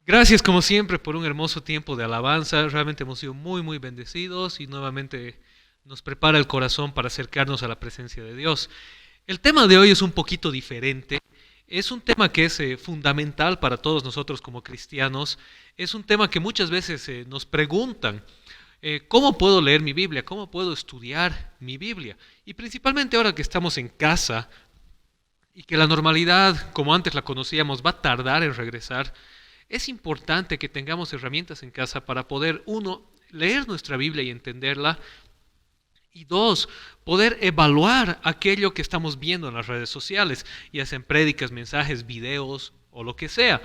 Gracias como siempre por un hermoso tiempo de alabanza. Realmente hemos sido muy, muy bendecidos y nuevamente nos prepara el corazón para acercarnos a la presencia de Dios. El tema de hoy es un poquito diferente. Es un tema que es fundamental para todos nosotros como cristianos. Es un tema que muchas veces nos preguntan, ¿cómo puedo leer mi Biblia? ¿Cómo puedo estudiar mi Biblia? Y principalmente ahora que estamos en casa y que la normalidad, como antes la conocíamos, va a tardar en regresar, es importante que tengamos herramientas en casa para poder, uno, leer nuestra Biblia y entenderla, y dos, poder evaluar aquello que estamos viendo en las redes sociales, ya sean prédicas, mensajes, videos o lo que sea.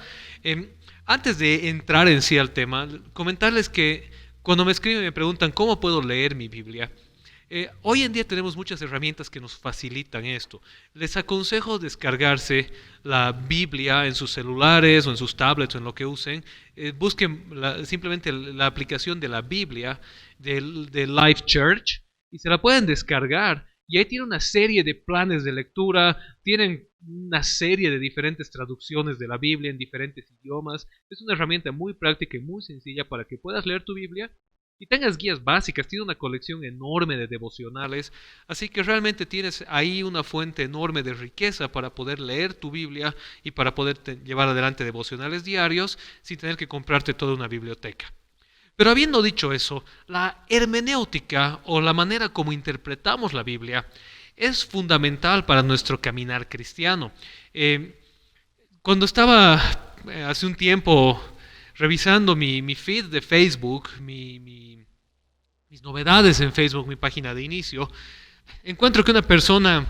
Antes de entrar en sí al tema, comentarles que cuando me escriben y me preguntan cómo puedo leer mi Biblia, hoy en día tenemos muchas herramientas que nos facilitan esto. Les aconsejo descargarse la Biblia en sus celulares o en sus tablets o en lo que usen. Busquen simplemente la aplicación de la Biblia de Life Church y se la pueden descargar. Y ahí tiene una serie de planes de lectura, tienen una serie de diferentes traducciones de la Biblia en diferentes idiomas. Es una herramienta muy práctica y muy sencilla para que puedas leer tu Biblia y tengas guías básicas. Tiene una colección enorme de devocionales, así que realmente tienes ahí una fuente enorme de riqueza para poder leer tu Biblia y para poder llevar adelante devocionales diarios sin tener que comprarte toda una biblioteca. Pero habiendo dicho eso, la hermenéutica o la manera como interpretamos la Biblia es fundamental para nuestro caminar cristiano. Eh, Cuando estaba hace un tiempo revisando mi feed de Facebook, mis novedades en Facebook, mi página de inicio, encuentro que una persona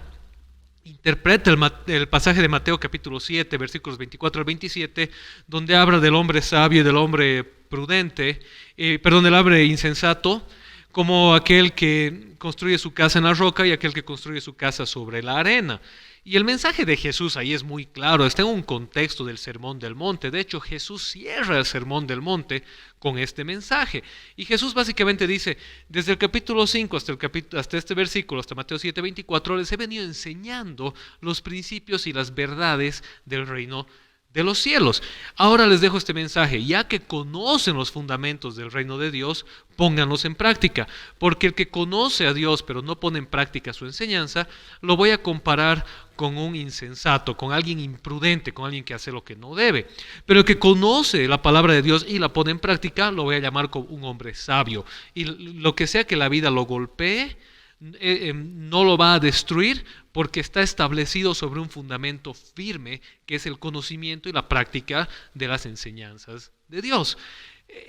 interpreta el pasaje de Mateo capítulo 7, versículos 24 al 27, donde habla del hombre sabio y del hombre prudente, del hombre insensato, como aquel que construye su casa en la roca y aquel que construye su casa sobre la arena. Y el mensaje de Jesús ahí es muy claro, está en un contexto del Sermón del Monte. De hecho, Jesús cierra el Sermón del Monte con este mensaje. Y Jesús básicamente dice, desde el capítulo 5 hasta este versículo, hasta Mateo 7:24, les he venido enseñando los principios y las verdades del reino de los cielos. Ahora les dejo este mensaje, ya que conocen los fundamentos del reino de Dios, pónganlos en práctica, porque el que conoce a Dios pero no pone en práctica su enseñanza, lo voy a comparar con un insensato, con alguien imprudente, con alguien que hace lo que no debe. Pero el que conoce la palabra de Dios y la pone en práctica, lo voy a llamar como un hombre sabio. Y lo que sea que la vida lo golpee, no lo va a destruir porque está establecido sobre un fundamento firme que es el conocimiento y la práctica de las enseñanzas de Dios.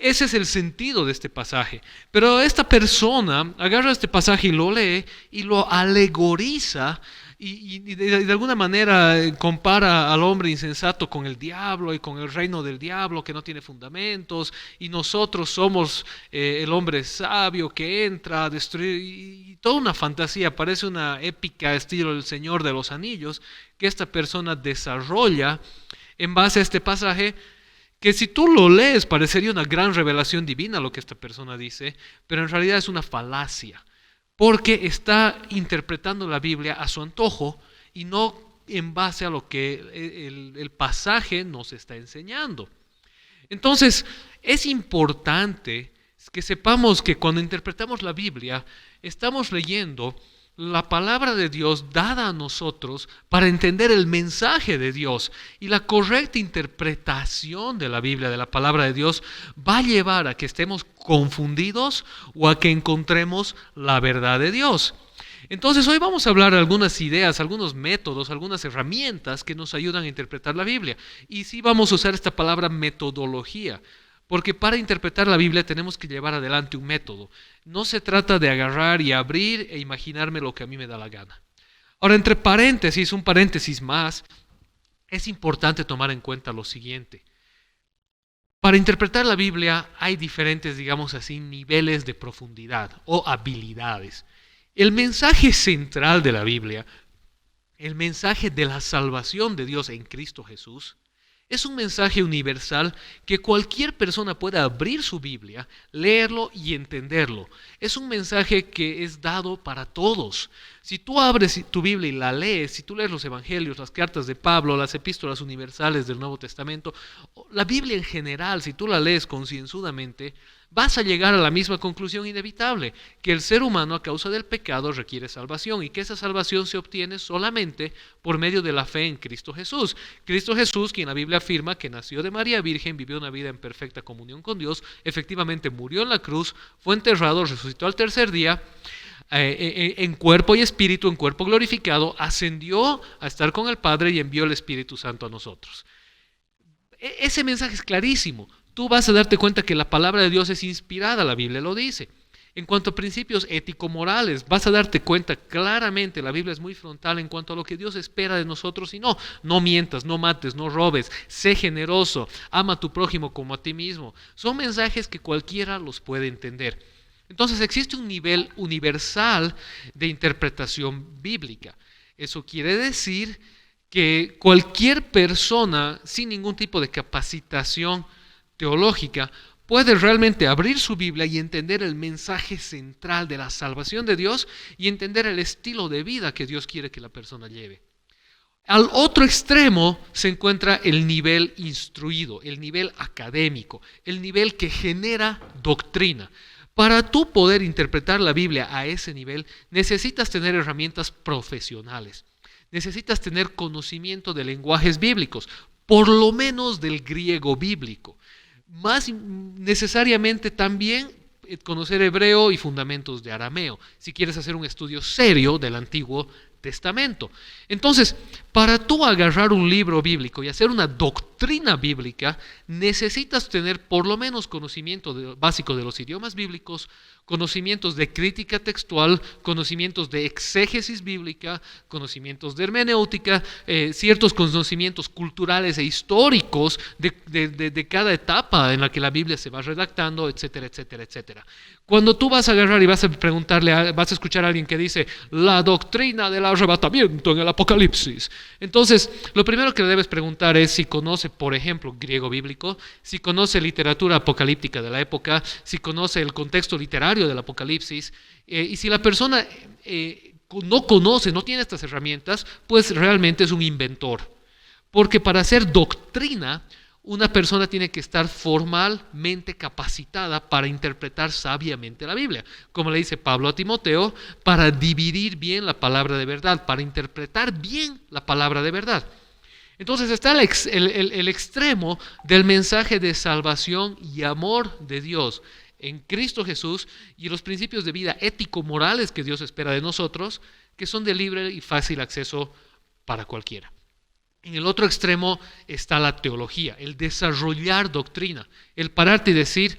Ese es el sentido de este pasaje. Pero esta persona agarra este pasaje y lo lee y lo alegoriza y de alguna manera compara al hombre insensato con el diablo y con el reino del diablo que no tiene fundamentos y nosotros somos el hombre sabio que entra a destruir y toda una fantasía, parece una épica estilo del Señor de los Anillos que esta persona desarrolla en base a este pasaje que si tú lo lees parecería una gran revelación divina lo que esta persona dice, pero en realidad es una falacia porque está interpretando la Biblia a su antojo y no en base a lo que el pasaje nos está enseñando. Entonces, es importante que sepamos que cuando interpretamos la Biblia, estamos leyendo la palabra de Dios dada a nosotros para entender el mensaje de Dios y la correcta interpretación de la Biblia, de la palabra de Dios, va a llevar a que estemos confundidos o a que encontremos la verdad de Dios. Entonces hoy vamos a hablar de algunas ideas, algunos métodos, algunas herramientas que nos ayudan a interpretar la Biblia. Y sí vamos a usar esta palabra metodología, porque para interpretar la Biblia tenemos que llevar adelante un método. No se trata de agarrar y abrir e imaginarme lo que a mí me da la gana. Ahora, entre paréntesis, un paréntesis más, es importante tomar en cuenta lo siguiente. Para interpretar la Biblia hay diferentes, digamos así, niveles de profundidad o habilidades. El mensaje central de la Biblia, el mensaje de la salvación de Dios en Cristo Jesús, Es un mensaje universal que cualquier persona puede abrir su Biblia, leerlo y entenderlo. Es un mensaje que es dado para todos. Si tú abres tu Biblia y la lees, si tú lees los evangelios, las cartas de Pablo, las epístolas universales del Nuevo Testamento, la Biblia en general, si tú la lees concienzudamente, vas a llegar a la misma conclusión inevitable, que el ser humano a causa del pecado requiere salvación y que esa salvación se obtiene solamente por medio de la fe en Cristo Jesús. Cristo Jesús, quien la Biblia afirma que nació de María Virgen, vivió una vida en perfecta comunión con Dios, efectivamente murió en la cruz, fue enterrado, resucitó al tercer día, en cuerpo y espíritu, en cuerpo glorificado, ascendió a estar con el Padre y envió el Espíritu Santo a nosotros. Ese mensaje es clarísimo. Tú vas a darte cuenta que la palabra de Dios es inspirada, la Biblia lo dice. En cuanto a principios ético-morales, vas a darte cuenta claramente, la Biblia es muy frontal en cuanto a lo que Dios espera de nosotros y no mientas, no mates, no robes, sé generoso, ama a tu prójimo como a ti mismo. Son mensajes que cualquiera los puede entender. Entonces existe un nivel universal de interpretación bíblica. Eso quiere decir que cualquier persona sin ningún tipo de capacitación teológica puede realmente abrir su Biblia y entender el mensaje central de la salvación de Dios y entender el estilo de vida que Dios quiere que la persona lleve. Al otro extremo se encuentra el nivel instruido, el nivel académico, el nivel que genera doctrina. Para tú poder interpretar la Biblia a ese nivel, necesitas tener herramientas profesionales. Necesitas tener conocimiento de lenguajes bíblicos, por lo menos del griego bíblico. Más necesariamente también conocer hebreo y fundamentos de arameo, si quieres hacer un estudio serio del Antiguo Testamento. Entonces, para tú agarrar un libro bíblico y hacer una doctrina bíblica, necesitas tener por lo menos conocimiento básico de los idiomas bíblicos, conocimientos de crítica textual, conocimientos de exégesis bíblica, conocimientos de hermenéutica, ciertos conocimientos culturales e históricos de cada etapa en la que la Biblia se va redactando, etcétera, etcétera, etcétera. Cuando tú vas a agarrar y vas a preguntarle, vas a escuchar a alguien que dice la doctrina del arrebatamiento en el Apocalipsis, entonces lo primero que le debes preguntar es si conoce, por ejemplo, griego bíblico, si conoce literatura apocalíptica de la época, si conoce el contexto literario del Apocalipsis, y si la persona no conoce, no tiene estas herramientas, pues realmente es un inventor. Porque para hacer doctrina, una persona tiene que estar formalmente capacitada para interpretar sabiamente la Biblia. Como le dice Pablo a Timoteo, para dividir bien la palabra de verdad, para interpretar bien la palabra de verdad. Entonces está el extremo del mensaje de salvación y amor de Dios en Cristo Jesús y los principios de vida ético-morales que Dios espera de nosotros, que son de libre y fácil acceso para cualquiera. En el otro extremo está la teología, el desarrollar doctrina, el pararte y decir,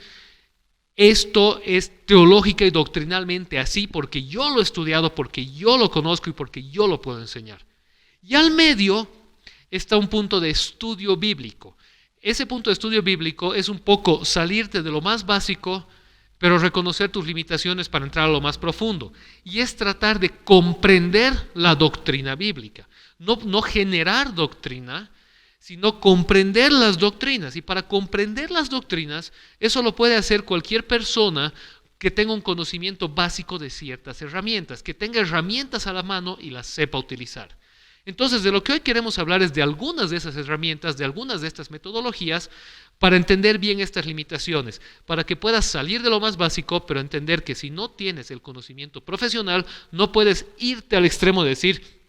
esto es teológica y doctrinalmente así porque yo lo he estudiado, porque yo lo conozco y porque yo lo puedo enseñar. Y al medio está un punto de estudio bíblico. Ese punto de estudio bíblico es un poco salirte de lo más básico, pero reconocer tus limitaciones para entrar a lo más profundo. Y es tratar de comprender la doctrina bíblica. No generar doctrina, sino comprender las doctrinas. Y para comprender las doctrinas, eso lo puede hacer cualquier persona que tenga un conocimiento básico de ciertas herramientas, que tenga herramientas a la mano y las sepa utilizar. Entonces, de lo que hoy queremos hablar es de algunas de esas herramientas, de algunas de estas metodologías, para entender bien estas limitaciones, para que puedas salir de lo más básico, pero entender que si no tienes el conocimiento profesional, no puedes irte al extremo de decir,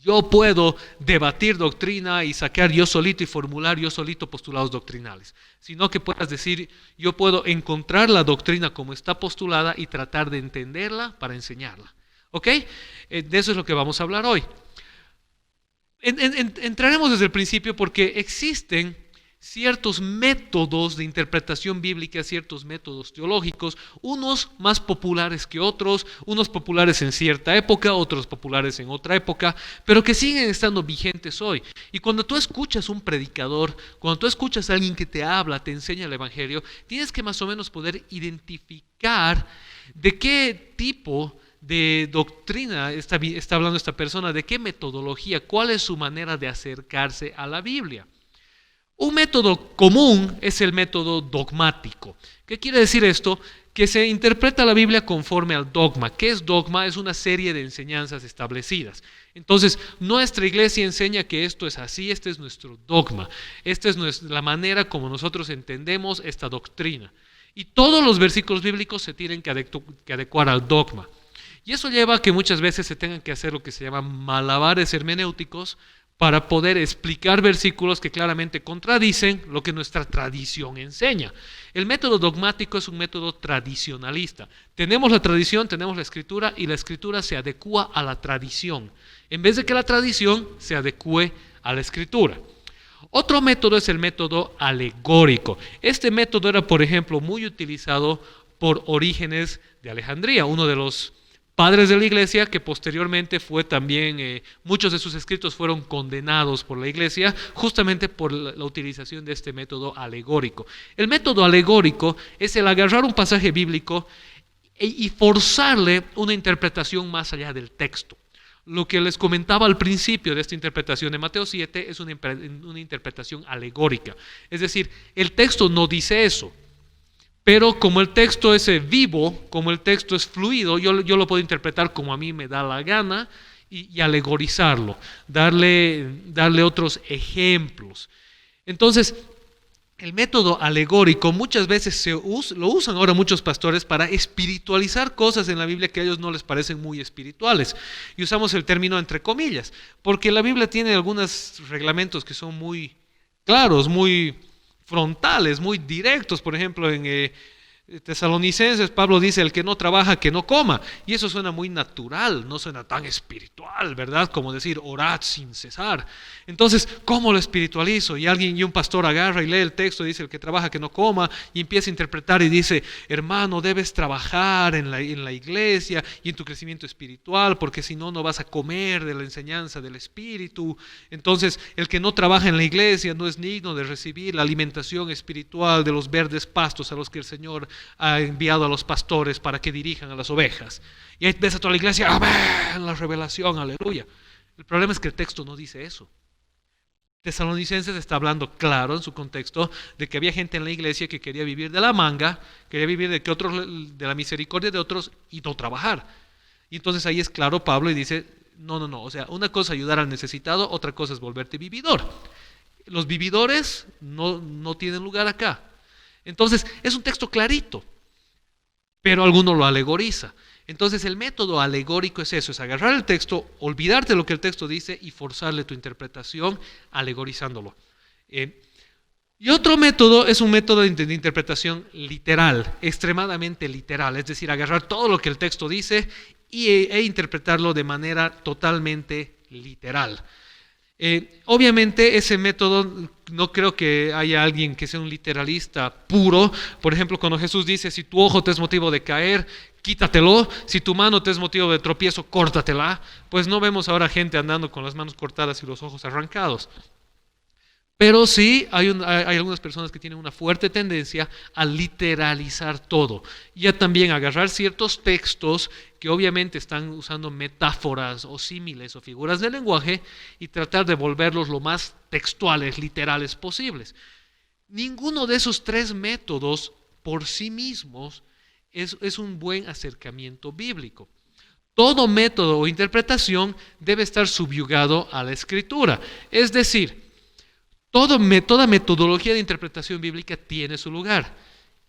yo puedo debatir doctrina y sacar yo solito y formular yo solito postulados doctrinales, sino que puedas decir, yo puedo encontrar la doctrina como está postulada y tratar de entenderla para enseñarla. ¿Ok? De eso es lo que vamos a hablar hoy. Entraremos desde el principio porque existen ciertos métodos de interpretación bíblica, ciertos métodos teológicos, unos más populares que otros, unos populares en cierta época, otros populares en otra época, pero que siguen estando vigentes hoy. Y cuando tú escuchas un predicador, cuando tú escuchas a alguien que te habla, te enseña el evangelio, tienes que más o menos poder identificar de qué tipo de doctrina está hablando esta persona, de qué metodología, cuál es su manera de acercarse a la Biblia. Un método común es el método dogmático. ¿Qué quiere decir esto? Que se interpreta la Biblia conforme al dogma. ¿Qué es dogma? Es una serie de enseñanzas establecidas. Entonces, nuestra iglesia enseña que esto es así, este es nuestro dogma. Esta es la manera como nosotros entendemos esta doctrina. Y todos los versículos bíblicos se tienen que adecuar al dogma. Y eso lleva a que muchas veces se tengan que hacer lo que se llama malabares hermenéuticos para poder explicar versículos que claramente contradicen lo que nuestra tradición enseña. El método dogmático es un método tradicionalista. Tenemos la tradición, tenemos la escritura y la escritura se adecua a la tradición, en vez de que la tradición se adecue a la escritura. Otro método es el método alegórico. Este método era, por ejemplo, muy utilizado por Orígenes de Alejandría, uno de los padres de la iglesia, que posteriormente fue también, muchos de sus escritos fueron condenados por la iglesia justamente por la utilización de este método alegórico. El método alegórico es el agarrar un pasaje bíblico y forzarle una interpretación más allá del texto. Lo que les comentaba al principio de esta interpretación de Mateo 7 es una interpretación alegórica. Es decir, el texto no dice eso. Pero como el texto es vivo, como el texto es fluido, yo lo puedo interpretar como a mí me da la gana y alegorizarlo, darle otros ejemplos. Entonces, el método alegórico muchas veces lo usan ahora muchos pastores para espiritualizar cosas en la Biblia que a ellos no les parecen muy espirituales. Y usamos el término entre comillas, porque la Biblia tiene algunos reglamentos que son muy claros, muy frontales, muy directos. Por ejemplo, en Tesalonicenses, Pablo dice: el que no trabaja, que no coma. Y eso suena muy natural, no suena tan espiritual, ¿verdad? Como decir, orad sin cesar. Entonces, ¿cómo lo espiritualizo? Y un pastor agarra y lee el texto y dice: el que trabaja, que no coma. Y empieza a interpretar y dice: hermano, debes trabajar en la iglesia y en tu crecimiento espiritual, porque si no, no vas a comer de la enseñanza del Espíritu. Entonces, el que no trabaja en la iglesia no es digno de recibir la alimentación espiritual de los verdes pastos a los que el Señor ha enviado a los pastores para que dirijan a las ovejas. Y ahí ves a toda la iglesia: amén, la revelación, aleluya. El problema es que el texto no dice eso. Tesalonicenses está hablando claro en su contexto de que había gente en la iglesia que quería vivir de la manga, quería vivir de la misericordia de otros y no trabajar. Y entonces ahí es claro Pablo y dice: no, o sea, una cosa es ayudar al necesitado, otra cosa es volverte vividor. Los vividores no tienen lugar acá. Entonces, es un texto clarito, pero alguno lo alegoriza. Entonces, el método alegórico es eso, es agarrar el texto, olvidarte de lo que el texto dice y forzarle tu interpretación alegorizándolo. Y otro método es un método de interpretación literal, extremadamente literal, es decir, agarrar todo lo que el texto dice e interpretarlo de manera totalmente literal. Obviamente ese método, no creo que haya alguien que sea un literalista puro. Por ejemplo, cuando Jesús dice: si tu ojo te es motivo de caer, quítatelo; si tu mano te es motivo de tropiezo, córtatela. Pues no vemos ahora gente andando con las manos cortadas y los ojos arrancados. Pero sí hay algunas personas que tienen una fuerte tendencia a literalizar todo y a también agarrar ciertos textos que obviamente están usando metáforas o símiles o figuras de lenguaje y tratar de volverlos lo más textuales, literales posibles. Ninguno de esos tres métodos por sí mismos es un buen acercamiento bíblico. Todo método o interpretación debe estar subyugado a la escritura, es decir, toda metodología de interpretación bíblica tiene su lugar.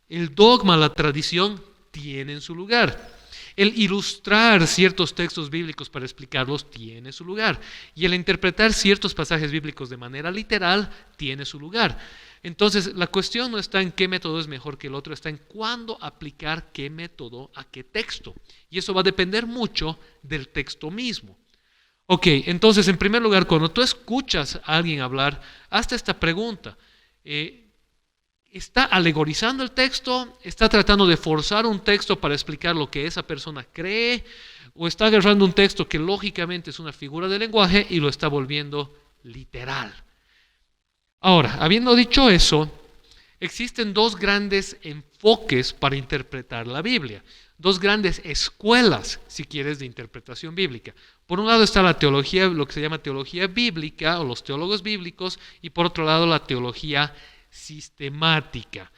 El dogma, la tradición, tienen su lugar. El ilustrar ciertos textos bíblicos para explicarlos tiene su lugar. Y el interpretar ciertos pasajes bíblicos de manera literal tiene su lugar. Entonces, la cuestión no está en qué método es mejor que el otro, está en cuándo aplicar qué método a qué texto. Y eso va a depender mucho del texto mismo. Ok, entonces en primer lugar, cuando tú escuchas a alguien hablar, hazte esta pregunta: ¿está alegorizando el texto? ¿Está tratando de forzar un texto para explicar lo que esa persona cree? ¿O está agarrando un texto que lógicamente es una figura de lenguaje y lo está volviendo literal? Ahora, habiendo dicho eso, existen dos grandes enfoques para interpretar la Biblia. dos grandes escuelas, si quieres, de interpretación bíblica. Por un lado está la teología, lo que se llama teología bíblica o los teólogos bíblicos, y por otro lado la teología sistemática.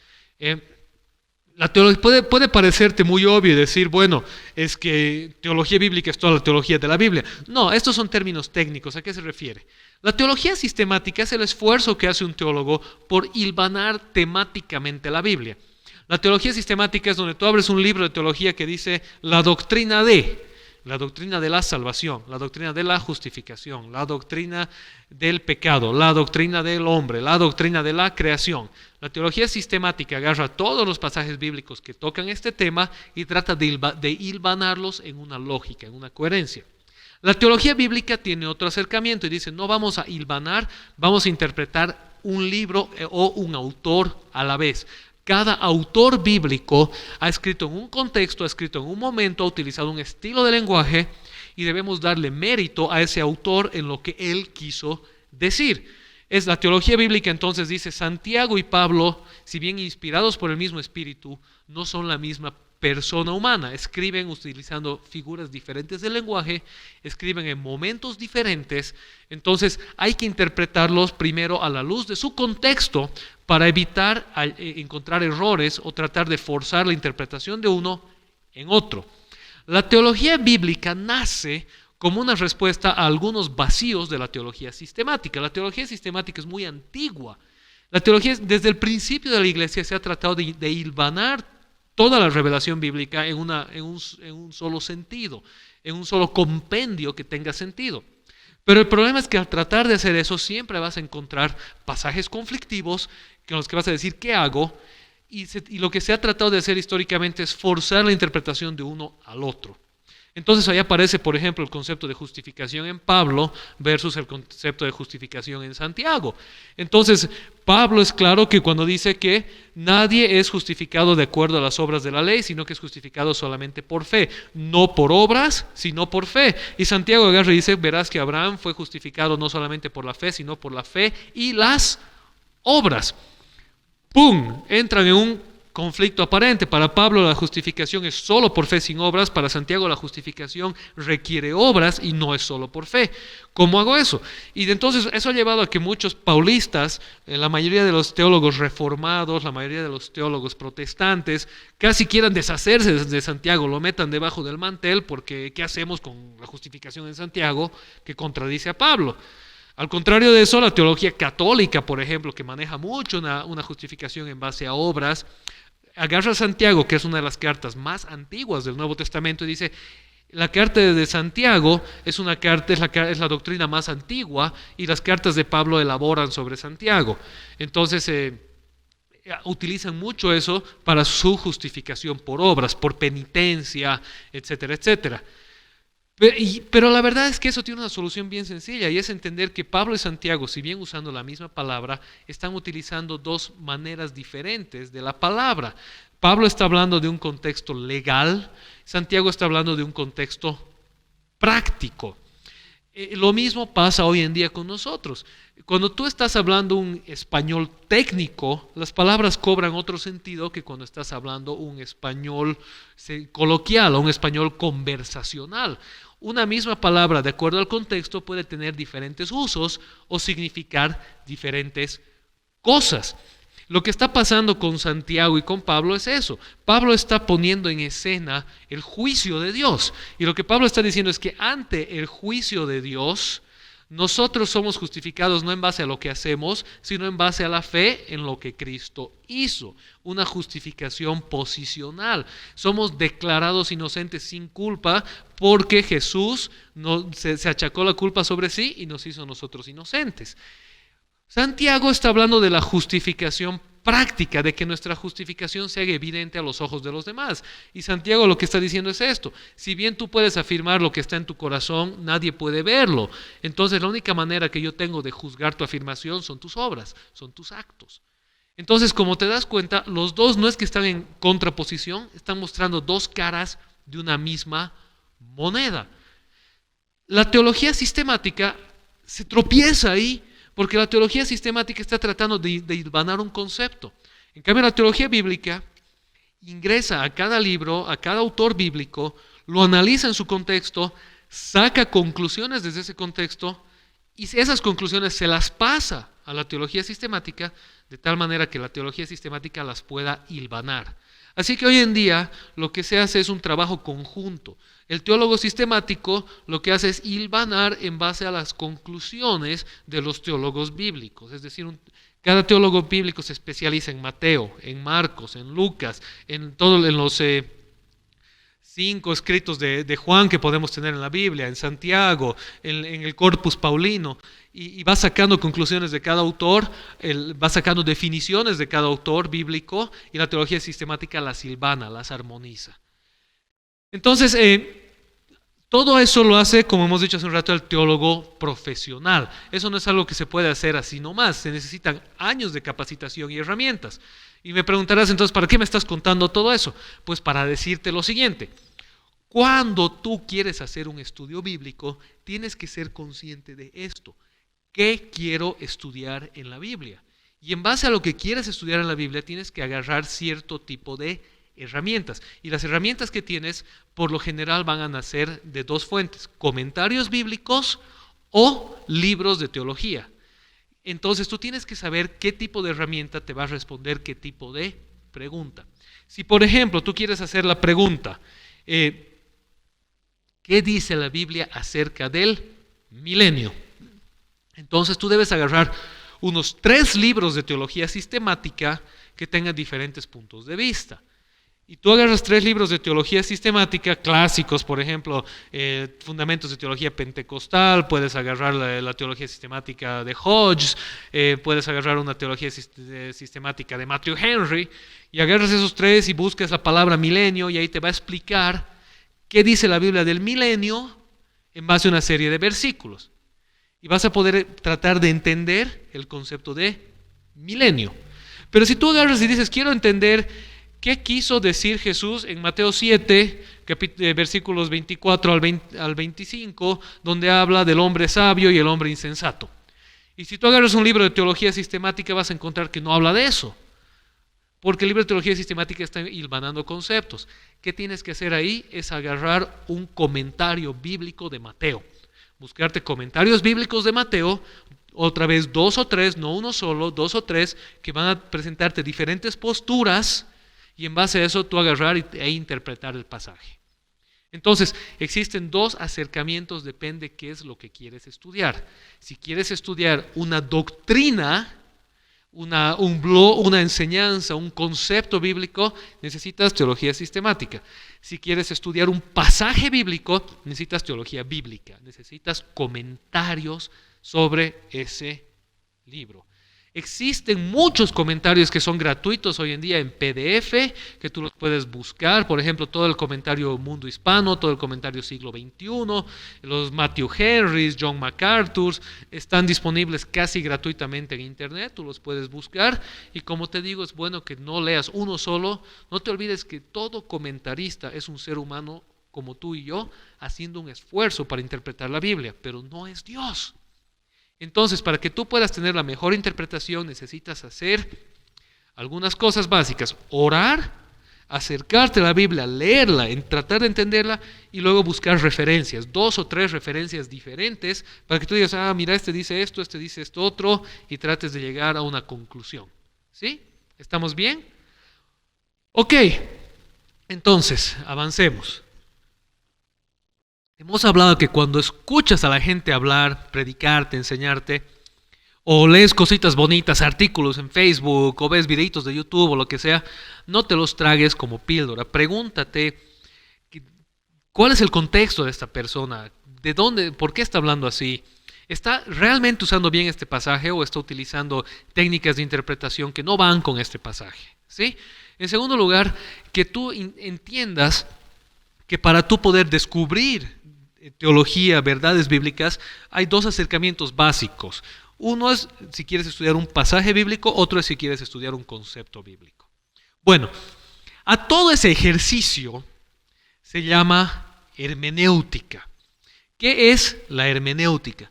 La teología puede parecerte muy obvio y decir, bueno, es que teología bíblica es toda la teología de la Biblia. No, estos son términos técnicos. ¿A qué se refiere? La teología sistemática es el esfuerzo que hace un teólogo por hilvanar temáticamente la Biblia. La teología sistemática es donde tú abres un libro de teología que dice la doctrina de la salvación, la doctrina de la justificación, la doctrina del pecado, la doctrina del hombre, la doctrina de la creación. La teología sistemática agarra todos los pasajes bíblicos que tocan este tema y trata de hilvanarlos en una lógica, en una coherencia. La teología bíblica tiene otro acercamiento y dice, no vamos a hilvanar, vamos a interpretar un libro o un autor a la vez. Cada autor bíblico ha escrito en un contexto, ha escrito en un momento, ha utilizado un estilo de lenguaje y debemos darle mérito a ese autor en lo que él quiso decir. Es la teología bíblica, entonces dice, Santiago y Pablo, si bien inspirados por el mismo espíritu, no son la misma persona humana. Escriben utilizando figuras diferentes del lenguaje, escriben en momentos diferentes, entonces hay que interpretarlos primero a la luz de su contexto para evitar encontrar errores o tratar de forzar la interpretación de uno en otro. La teología bíblica nace como una respuesta a algunos vacíos de la teología sistemática. La teología sistemática es muy antigua. La teología, desde el principio de la iglesia, se ha tratado de hilvanar toda la revelación bíblica en un solo sentido, en un solo compendio que tenga sentido. Pero el problema es que al tratar de hacer eso siempre vas a encontrar pasajes conflictivos con los que vas a decir ¿qué hago? Y lo que se ha tratado de hacer históricamente es forzar la interpretación de uno al otro. Entonces ahí aparece, por ejemplo, el concepto de justificación en Pablo versus el concepto de justificación en Santiago. Entonces, Pablo es claro que cuando dice que nadie es justificado de acuerdo a las obras de la ley, sino que es justificado solamente por fe, no por obras, sino por fe. Y Santiago agarra y dice, verás que Abraham fue justificado no solamente por la fe, sino por la fe y las obras. ¡Pum! Entran en un conflicto aparente. Para Pablo la justificación es solo por fe sin obras, para Santiago la justificación requiere obras y no es solo por fe. ¿Cómo hago eso? Y entonces eso ha llevado a que muchos paulistas, la mayoría de los teólogos reformados, la mayoría de los teólogos protestantes, casi quieran deshacerse de Santiago, lo metan debajo del mantel porque ¿qué hacemos con la justificación en Santiago que contradice a Pablo? Al contrario de eso, la teología católica, por ejemplo, que maneja mucho una justificación en base a obras, agarra a Santiago, que es una de las cartas más antiguas del Nuevo Testamento, y dice, la carta de Santiago es la doctrina más antigua, y las cartas de Pablo elaboran sobre Santiago. Entonces, utilizan mucho eso para su justificación por obras, por penitencia, etcétera, etcétera. Pero la verdad es que eso tiene una solución bien sencilla y es entender que Pablo y Santiago, si bien usando la misma palabra, están utilizando dos maneras diferentes de la palabra. Pablo está hablando de un contexto legal, Santiago está hablando de un contexto práctico. Lo mismo pasa hoy en día con nosotros. Cuando tú estás hablando un español técnico, las palabras cobran otro sentido que cuando estás hablando un español coloquial o un español conversacional. Una misma palabra, de acuerdo al contexto, puede tener diferentes usos o significar diferentes cosas. Lo que está pasando con Santiago y con Pablo es eso. Pablo está poniendo en escena el juicio de Dios. Y lo que Pablo está diciendo es que ante el juicio de Dios, nosotros somos justificados no en base a lo que hacemos, sino en base a la fe en lo que Cristo hizo. Una justificación posicional. Somos declarados inocentes sin culpa porque Jesús se achacó la culpa sobre sí y nos hizo nosotros inocentes. Santiago está hablando de la justificación práctica, de que nuestra justificación se haga evidente a los ojos de los demás. Y Santiago lo que está diciendo es esto: si bien tú puedes afirmar lo que está en tu corazón, nadie puede verlo. Entonces la única manera que yo tengo de juzgar tu afirmación son tus obras, son tus actos. Entonces, como te das cuenta, los dos no es que están en contraposición, están mostrando dos caras de una misma moneda. La teología sistemática se tropieza ahí, porque la teología sistemática está tratando de hilvanar un concepto. En cambio, la teología bíblica ingresa a cada libro, a cada autor bíblico, lo analiza en su contexto, saca conclusiones desde ese contexto y esas conclusiones se las pasa a la teología sistemática de tal manera que la teología sistemática las pueda hilvanar. Así que hoy en día lo que se hace es un trabajo conjunto. El teólogo sistemático lo que hace es hilvanar en base a las conclusiones de los teólogos bíblicos. Es decir, cada teólogo bíblico se especializa en Mateo, en Marcos, en Lucas, en los 5 escritos de Juan que podemos tener en la Biblia, en Santiago, en el Corpus Paulino, y va sacando conclusiones de cada autor, va sacando definiciones de cada autor bíblico, y la teología sistemática las hilvana, las armoniza. Entonces, todo eso lo hace, como hemos dicho hace un rato, el teólogo profesional. Eso no es algo que se puede hacer así nomás, se necesitan años de capacitación y herramientas. Y me preguntarás entonces, ¿para qué me estás contando todo eso? Pues para decirte lo siguiente: cuando tú quieres hacer un estudio bíblico, tienes que ser consciente de esto. ¿Qué quiero estudiar en la Biblia? Y en base a lo que quieres estudiar en la Biblia, tienes que agarrar cierto tipo de herramientas. Y las herramientas que tienes, por lo general, van a nacer de 2 fuentes: comentarios bíblicos o libros de teología. Entonces tú tienes que saber qué tipo de herramienta te va a responder qué tipo de pregunta. Si, por ejemplo, tú quieres hacer la pregunta, ¿qué dice la Biblia acerca del milenio? Entonces tú debes agarrar unos 3 libros de teología sistemática que tengan diferentes puntos de vista. Y tú agarras 3 libros de teología sistemática clásicos, por ejemplo, Fundamentos de Teología Pentecostal, puedes agarrar la teología sistemática de Hodges, puedes agarrar una teología sistemática de Matthew Henry, y agarras esos 3 y buscas la palabra milenio, y ahí te va a explicar qué dice la Biblia del milenio en base a una serie de versículos. Y vas a poder tratar de entender el concepto de milenio. Pero si tú agarras y dices, quiero entender qué quiso decir Jesús en Mateo 7, versículos 24 al 25, donde habla del hombre sabio y el hombre insensato. Y si tú agarras un libro de teología sistemática, vas a encontrar que no habla de eso. Porque el libro de teología sistemática está hilvanando conceptos. ¿Qué tienes que hacer ahí? Es agarrar un comentario bíblico de Mateo. Buscarte comentarios bíblicos de Mateo, otra vez 2 o 3, no uno solo, 2 o 3, que van a presentarte diferentes posturas, y en base a eso tú agarrar e interpretar el pasaje. Entonces, existen 2 acercamientos, depende qué es lo que quieres estudiar. Si quieres estudiar una doctrina, una enseñanza, un concepto bíblico, necesitas teología sistemática. Si quieres estudiar un pasaje bíblico, necesitas teología bíblica, necesitas comentarios sobre ese libro. Existen muchos comentarios que son gratuitos hoy en día en PDF, que tú los puedes buscar. Por ejemplo, todo el comentario Mundo Hispano, todo el comentario Siglo XXI, los Matthew Henrys, John MacArthur, están disponibles casi gratuitamente en internet. Tú los puedes buscar, y como te digo, es bueno que no leas uno solo. No te olvides que todo comentarista es un ser humano como tú y yo, haciendo un esfuerzo para interpretar la Biblia, pero no es Dios. Entonces, para que tú puedas tener la mejor interpretación, necesitas hacer algunas cosas básicas: orar, acercarte a la Biblia, leerla, tratar de entenderla, y luego buscar referencias, 2 o 3 referencias diferentes, para que tú digas, mira, este dice esto otro, y trates de llegar a una conclusión. ¿Sí? ¿Estamos bien? Ok, entonces, avancemos. Hemos hablado que cuando escuchas a la gente hablar, predicarte, enseñarte, o lees cositas bonitas, artículos en Facebook, o ves videitos de YouTube o lo que sea, no te los tragues como píldora. Pregúntate, ¿cuál es el contexto de esta persona? ¿De dónde? ¿Por qué está hablando así? ¿Está realmente usando bien este pasaje o está utilizando técnicas de interpretación que no van con este pasaje? ¿Sí? En segundo lugar, que tú entiendas que para tú poder descubrir teología, verdades bíblicas, hay 2 acercamientos básicos. Uno es si quieres estudiar un pasaje bíblico, otro es si quieres estudiar un concepto bíblico. Bueno, a todo ese ejercicio se llama hermenéutica. ¿Qué es la hermenéutica?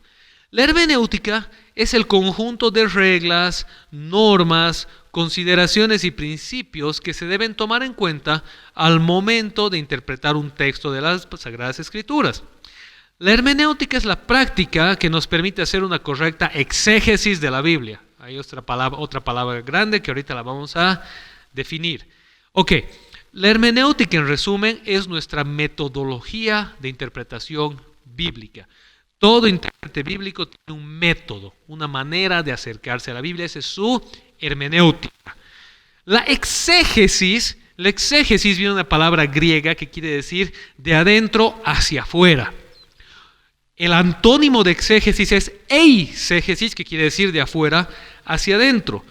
La hermenéutica es el conjunto de reglas, normas, consideraciones y principios que se deben tomar en cuenta al momento de interpretar un texto de las Sagradas Escrituras. La hermenéutica es la práctica que nos permite hacer una correcta exégesis de la Biblia. Hay otra palabra grande que ahorita la vamos a definir. Ok, la hermenéutica en resumen es nuestra metodología de interpretación bíblica. Todo intérprete bíblico tiene un método, una manera de acercarse a la Biblia, esa es su hermenéutica. La exégesis viene de una palabra griega que quiere decir de adentro hacia afuera. El antónimo de exégesis es eisegesis, que quiere decir de afuera hacia adentro.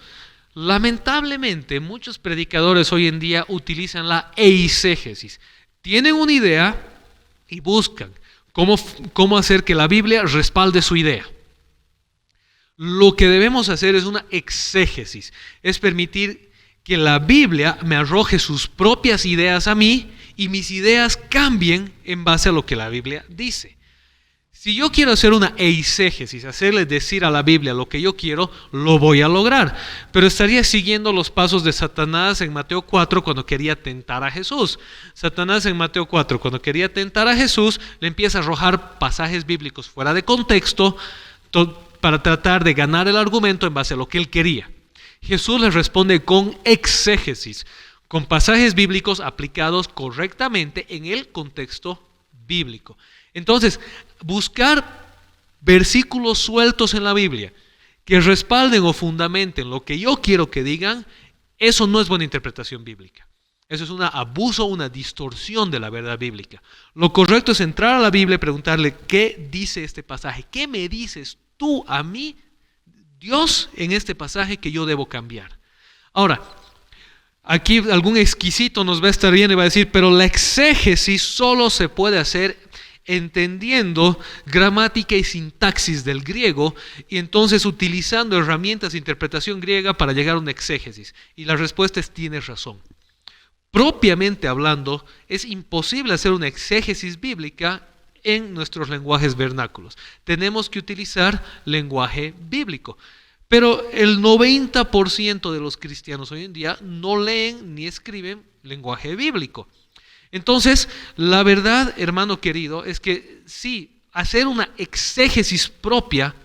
Lamentablemente, muchos predicadores hoy en día utilizan la eisegesis. Tienen una idea y buscan cómo hacer que la Biblia respalde su idea. Lo que debemos hacer es una exégesis, es permitir que la Biblia me arroje sus propias ideas a mí y mis ideas cambien en base a lo que la Biblia dice. Si yo quiero hacer una eisegesis, hacerle decir a la Biblia lo que yo quiero, lo voy a lograr. Pero estaría siguiendo los pasos de Satanás en Mateo 4 cuando quería tentar a Jesús. Satanás en Mateo 4 cuando quería tentar a Jesús, le empieza a arrojar pasajes bíblicos fuera de contexto para tratar de ganar el argumento en base a lo que él quería. Jesús les responde con exégesis, con pasajes bíblicos aplicados correctamente en el contexto bíblico. Entonces, buscar versículos sueltos en la Biblia que respalden o fundamenten lo que yo quiero que digan, eso no es buena interpretación bíblica. Eso es un abuso, una distorsión de la verdad bíblica. Lo correcto es entrar a la Biblia y preguntarle, ¿qué dice este pasaje? ¿Qué me dices tú a mí, Dios, en este pasaje que yo debo cambiar? Ahora, aquí algún exquisito nos va a estar viendo y va a decir, pero la exégesis solo se puede hacer entendiendo gramática y sintaxis del griego y entonces utilizando herramientas de interpretación griega para llegar a una exégesis. Y la respuesta es, tienes razón. Propiamente hablando, es imposible hacer una exégesis bíblica en nuestros lenguajes vernáculos. Tenemos que utilizar lenguaje bíblico. Pero el 90% de los cristianos hoy en día no leen ni escriben lenguaje bíblico. Entonces, la verdad, hermano querido, es que sí, hacer una exégesis propia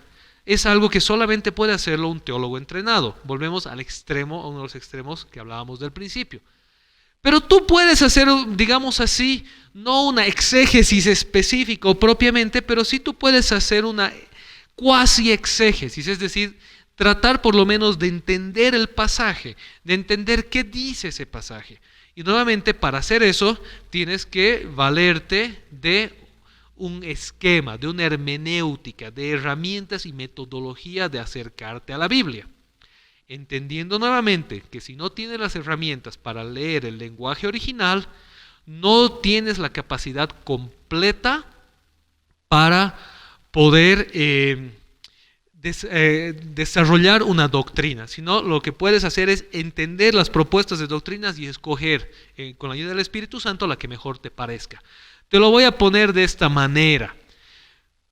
es algo que solamente puede hacerlo un teólogo entrenado. Volvemos al extremo, a uno de los extremos que hablábamos del principio. Pero tú puedes hacer, digamos así, no una exégesis específica propiamente, pero sí tú puedes hacer una cuasi exégesis, es decir, tratar por lo menos de entender el pasaje, de entender qué dice ese pasaje. Y nuevamente, para hacer eso, tienes que valerte de un esquema, de una hermenéutica, de herramientas y metodología de acercarte a la Biblia. Entendiendo nuevamente que si no tienes las herramientas para leer el lenguaje original, no tienes la capacidad completa para poder desarrollar una doctrina, sino lo que puedes hacer es entender las propuestas de doctrinas y escoger con la ayuda del Espíritu Santo la que mejor te parezca. Te lo voy a poner de esta manera.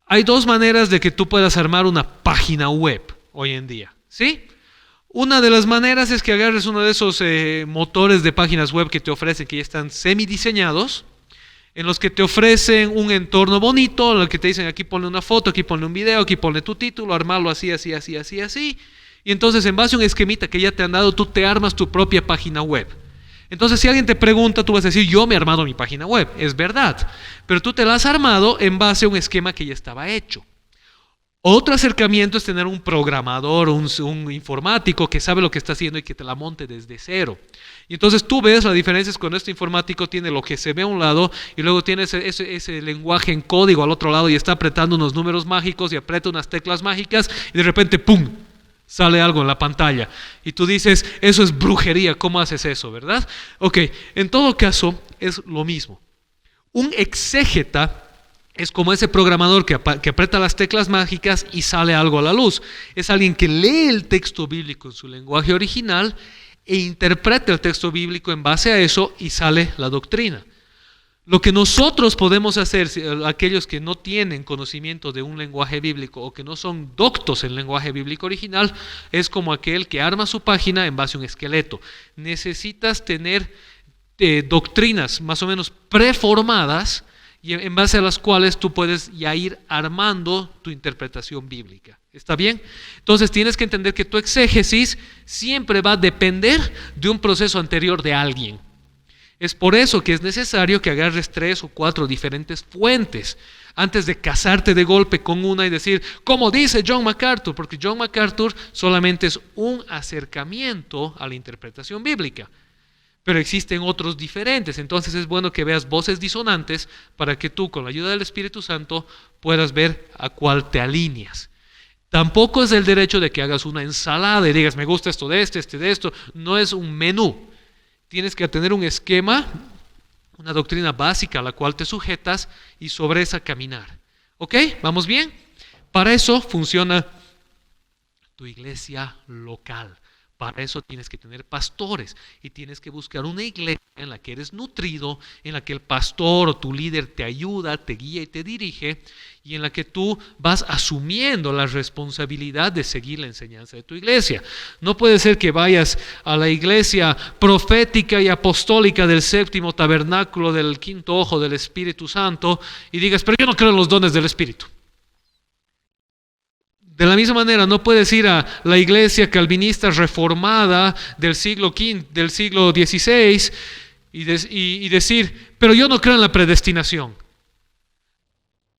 Hay dos maneras de que tú puedas armar una página web hoy en día, ¿sí? Una de las maneras es que agarres uno de esos motores de páginas web que te ofrecen, que ya están semidiseñados, en los que te ofrecen un entorno bonito, en los que te dicen aquí ponle una foto, aquí ponle un video, aquí ponle tu título, armarlo así, así, así, así, así. Y entonces en base a un esquemita que ya te han dado, tú te armas tu propia página web. Entonces si alguien te pregunta, tú vas a decir, yo me he armado mi página web. Es verdad, pero tú te la has armado en base a un esquema que ya estaba hecho. Otro acercamiento es tener un programador, un informático que sabe lo que está haciendo y que te la monte desde cero. Y entonces tú ves la diferencia es cuando este informático tiene lo que se ve a un lado y luego tiene ese lenguaje en código al otro lado y está apretando unos números mágicos y aprieta unas teclas mágicas y de repente ¡pum! Sale algo en la pantalla. Y tú dices, eso es brujería, ¿cómo haces eso, verdad? Ok, en todo caso es lo mismo. Un exégeta es como ese programador que aprieta las teclas mágicas y sale algo a la luz. Es alguien que lee el texto bíblico en su lenguaje original e interpreta el texto bíblico en base a eso y sale la doctrina. Lo que nosotros podemos hacer, aquellos que no tienen conocimiento de un lenguaje bíblico o que no son doctos en lenguaje bíblico original, es como aquel que arma su página en base a un esqueleto. Necesitas tener doctrinas más o menos preformadas y en base a las cuales tú puedes ya ir armando tu interpretación bíblica. ¿Está bien? Entonces tienes que entender que tu exégesis siempre va a depender de un proceso anterior de alguien. Es por eso que es necesario que agarres 3 o 4 diferentes fuentes antes de casarte de golpe con una y decir, como dice John MacArthur, porque John MacArthur solamente es un acercamiento a la interpretación bíblica. Pero existen otros diferentes, entonces es bueno que veas voces disonantes para que tú, con la ayuda del Espíritu Santo, puedas ver a cuál te alineas. Tampoco es el derecho de que hagas una ensalada y digas, me gusta esto de de esto. No es un menú. Tienes que tener un esquema, una doctrina básica a la cual te sujetas y sobre esa caminar. ¿Ok? ¿Vamos bien? Para eso funciona tu iglesia local. Para eso tienes que tener pastores y tienes que buscar una iglesia en la que eres nutrido, en la que el pastor o tu líder te ayuda, te guía y te dirige, y en la que tú vas asumiendo la responsabilidad de seguir la enseñanza de tu iglesia. No puede ser que vayas a la iglesia profética y apostólica del séptimo tabernáculo del quinto ojo del Espíritu Santo y digas, pero yo no creo en los dones del Espíritu. De la misma manera, no puedes ir a la iglesia calvinista reformada del siglo XVI y decir, pero yo no creo en la predestinación.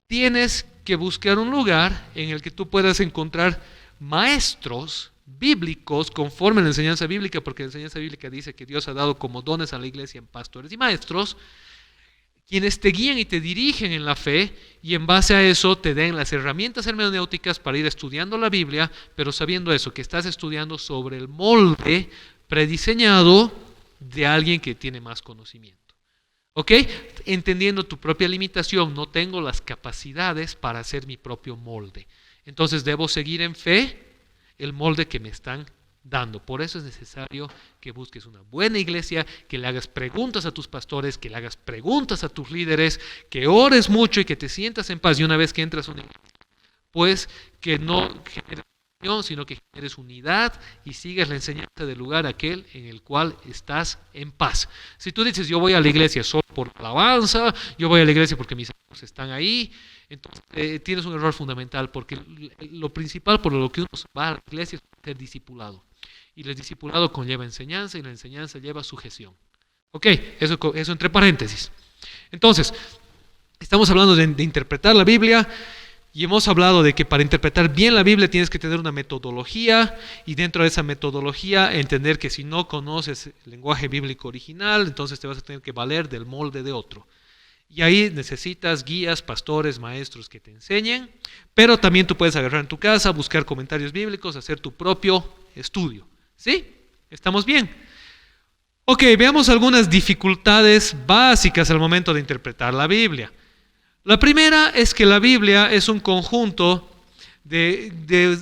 Tienes que buscar un lugar en el que tú puedas encontrar maestros bíblicos conforme a la enseñanza bíblica, porque la enseñanza bíblica dice que Dios ha dado como dones a la iglesia en pastores y maestros, quienes te guían y te dirigen en la fe y en base a eso te den las herramientas hermenéuticas para ir estudiando la Biblia, pero sabiendo eso, que estás estudiando sobre el molde prediseñado de alguien que tiene más conocimiento. ¿Ok? Entendiendo tu propia limitación, no tengo las capacidades para hacer mi propio molde. Entonces debo seguir en fe el molde que me están dando. Por eso es necesario que busques una buena iglesia, que le hagas preguntas a tus pastores, que le hagas preguntas a tus líderes, que ores mucho y que te sientas en paz. Y una vez que entras a una iglesia, pues que no generes unión, sino que generes unidad y sigas la enseñanza del lugar aquel en el cual estás en paz. Si tú dices, yo voy a la iglesia solo por alabanza, yo voy a la iglesia porque mis amigos están ahí, entonces tienes un error fundamental, porque lo principal por lo que uno va a la iglesia es ser discipulado. Y el discipulado conlleva enseñanza y la enseñanza lleva sujeción. Ok, eso entre paréntesis. Entonces, estamos hablando de interpretar la Biblia y hemos hablado de que para interpretar bien la Biblia tienes que tener una metodología y dentro de esa metodología entender que si no conoces el lenguaje bíblico original, entonces te vas a tener que valer del molde de otro. Y ahí necesitas guías, pastores, maestros que te enseñen, pero también tú puedes agarrar en tu casa, buscar comentarios bíblicos, hacer tu propio estudio. ¿Sí? ¿Estamos bien? Ok, veamos algunas dificultades básicas al momento de interpretar la Biblia. La primera es que la Biblia es un conjunto de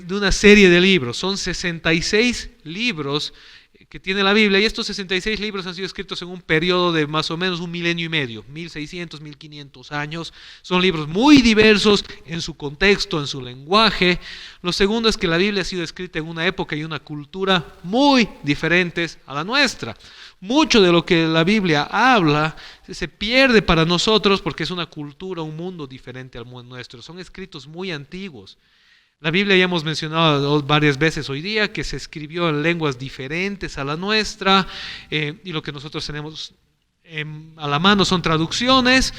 una serie de libros. Son 66 libros que tiene la Biblia, y estos 66 libros han sido escritos en un periodo de más o menos 1,5 milenios, 1600, 1500 años. Son libros muy diversos en su contexto, en su lenguaje. Lo segundo es que la Biblia ha sido escrita en una época y una cultura muy diferentes a la nuestra. Mucho de lo que la Biblia habla se pierde para nosotros porque es una cultura, un mundo diferente al nuestro. Son escritos muy antiguos. La Biblia ya hemos mencionado varias veces hoy día que se escribió en lenguas diferentes a la nuestra y lo que nosotros tenemos a la mano son traducciones.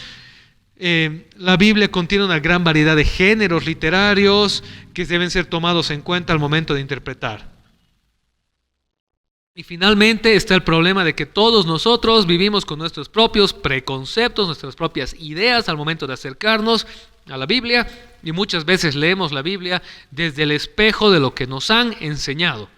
La Biblia contiene una gran variedad de géneros literarios que deben ser tomados en cuenta al momento de interpretar. Y finalmente está el problema de que todos nosotros vivimos con nuestros propios preconceptos, nuestras propias ideas al momento de acercarnos a la Biblia, y muchas veces leemos la Biblia desde el espejo de lo que nos han enseñado.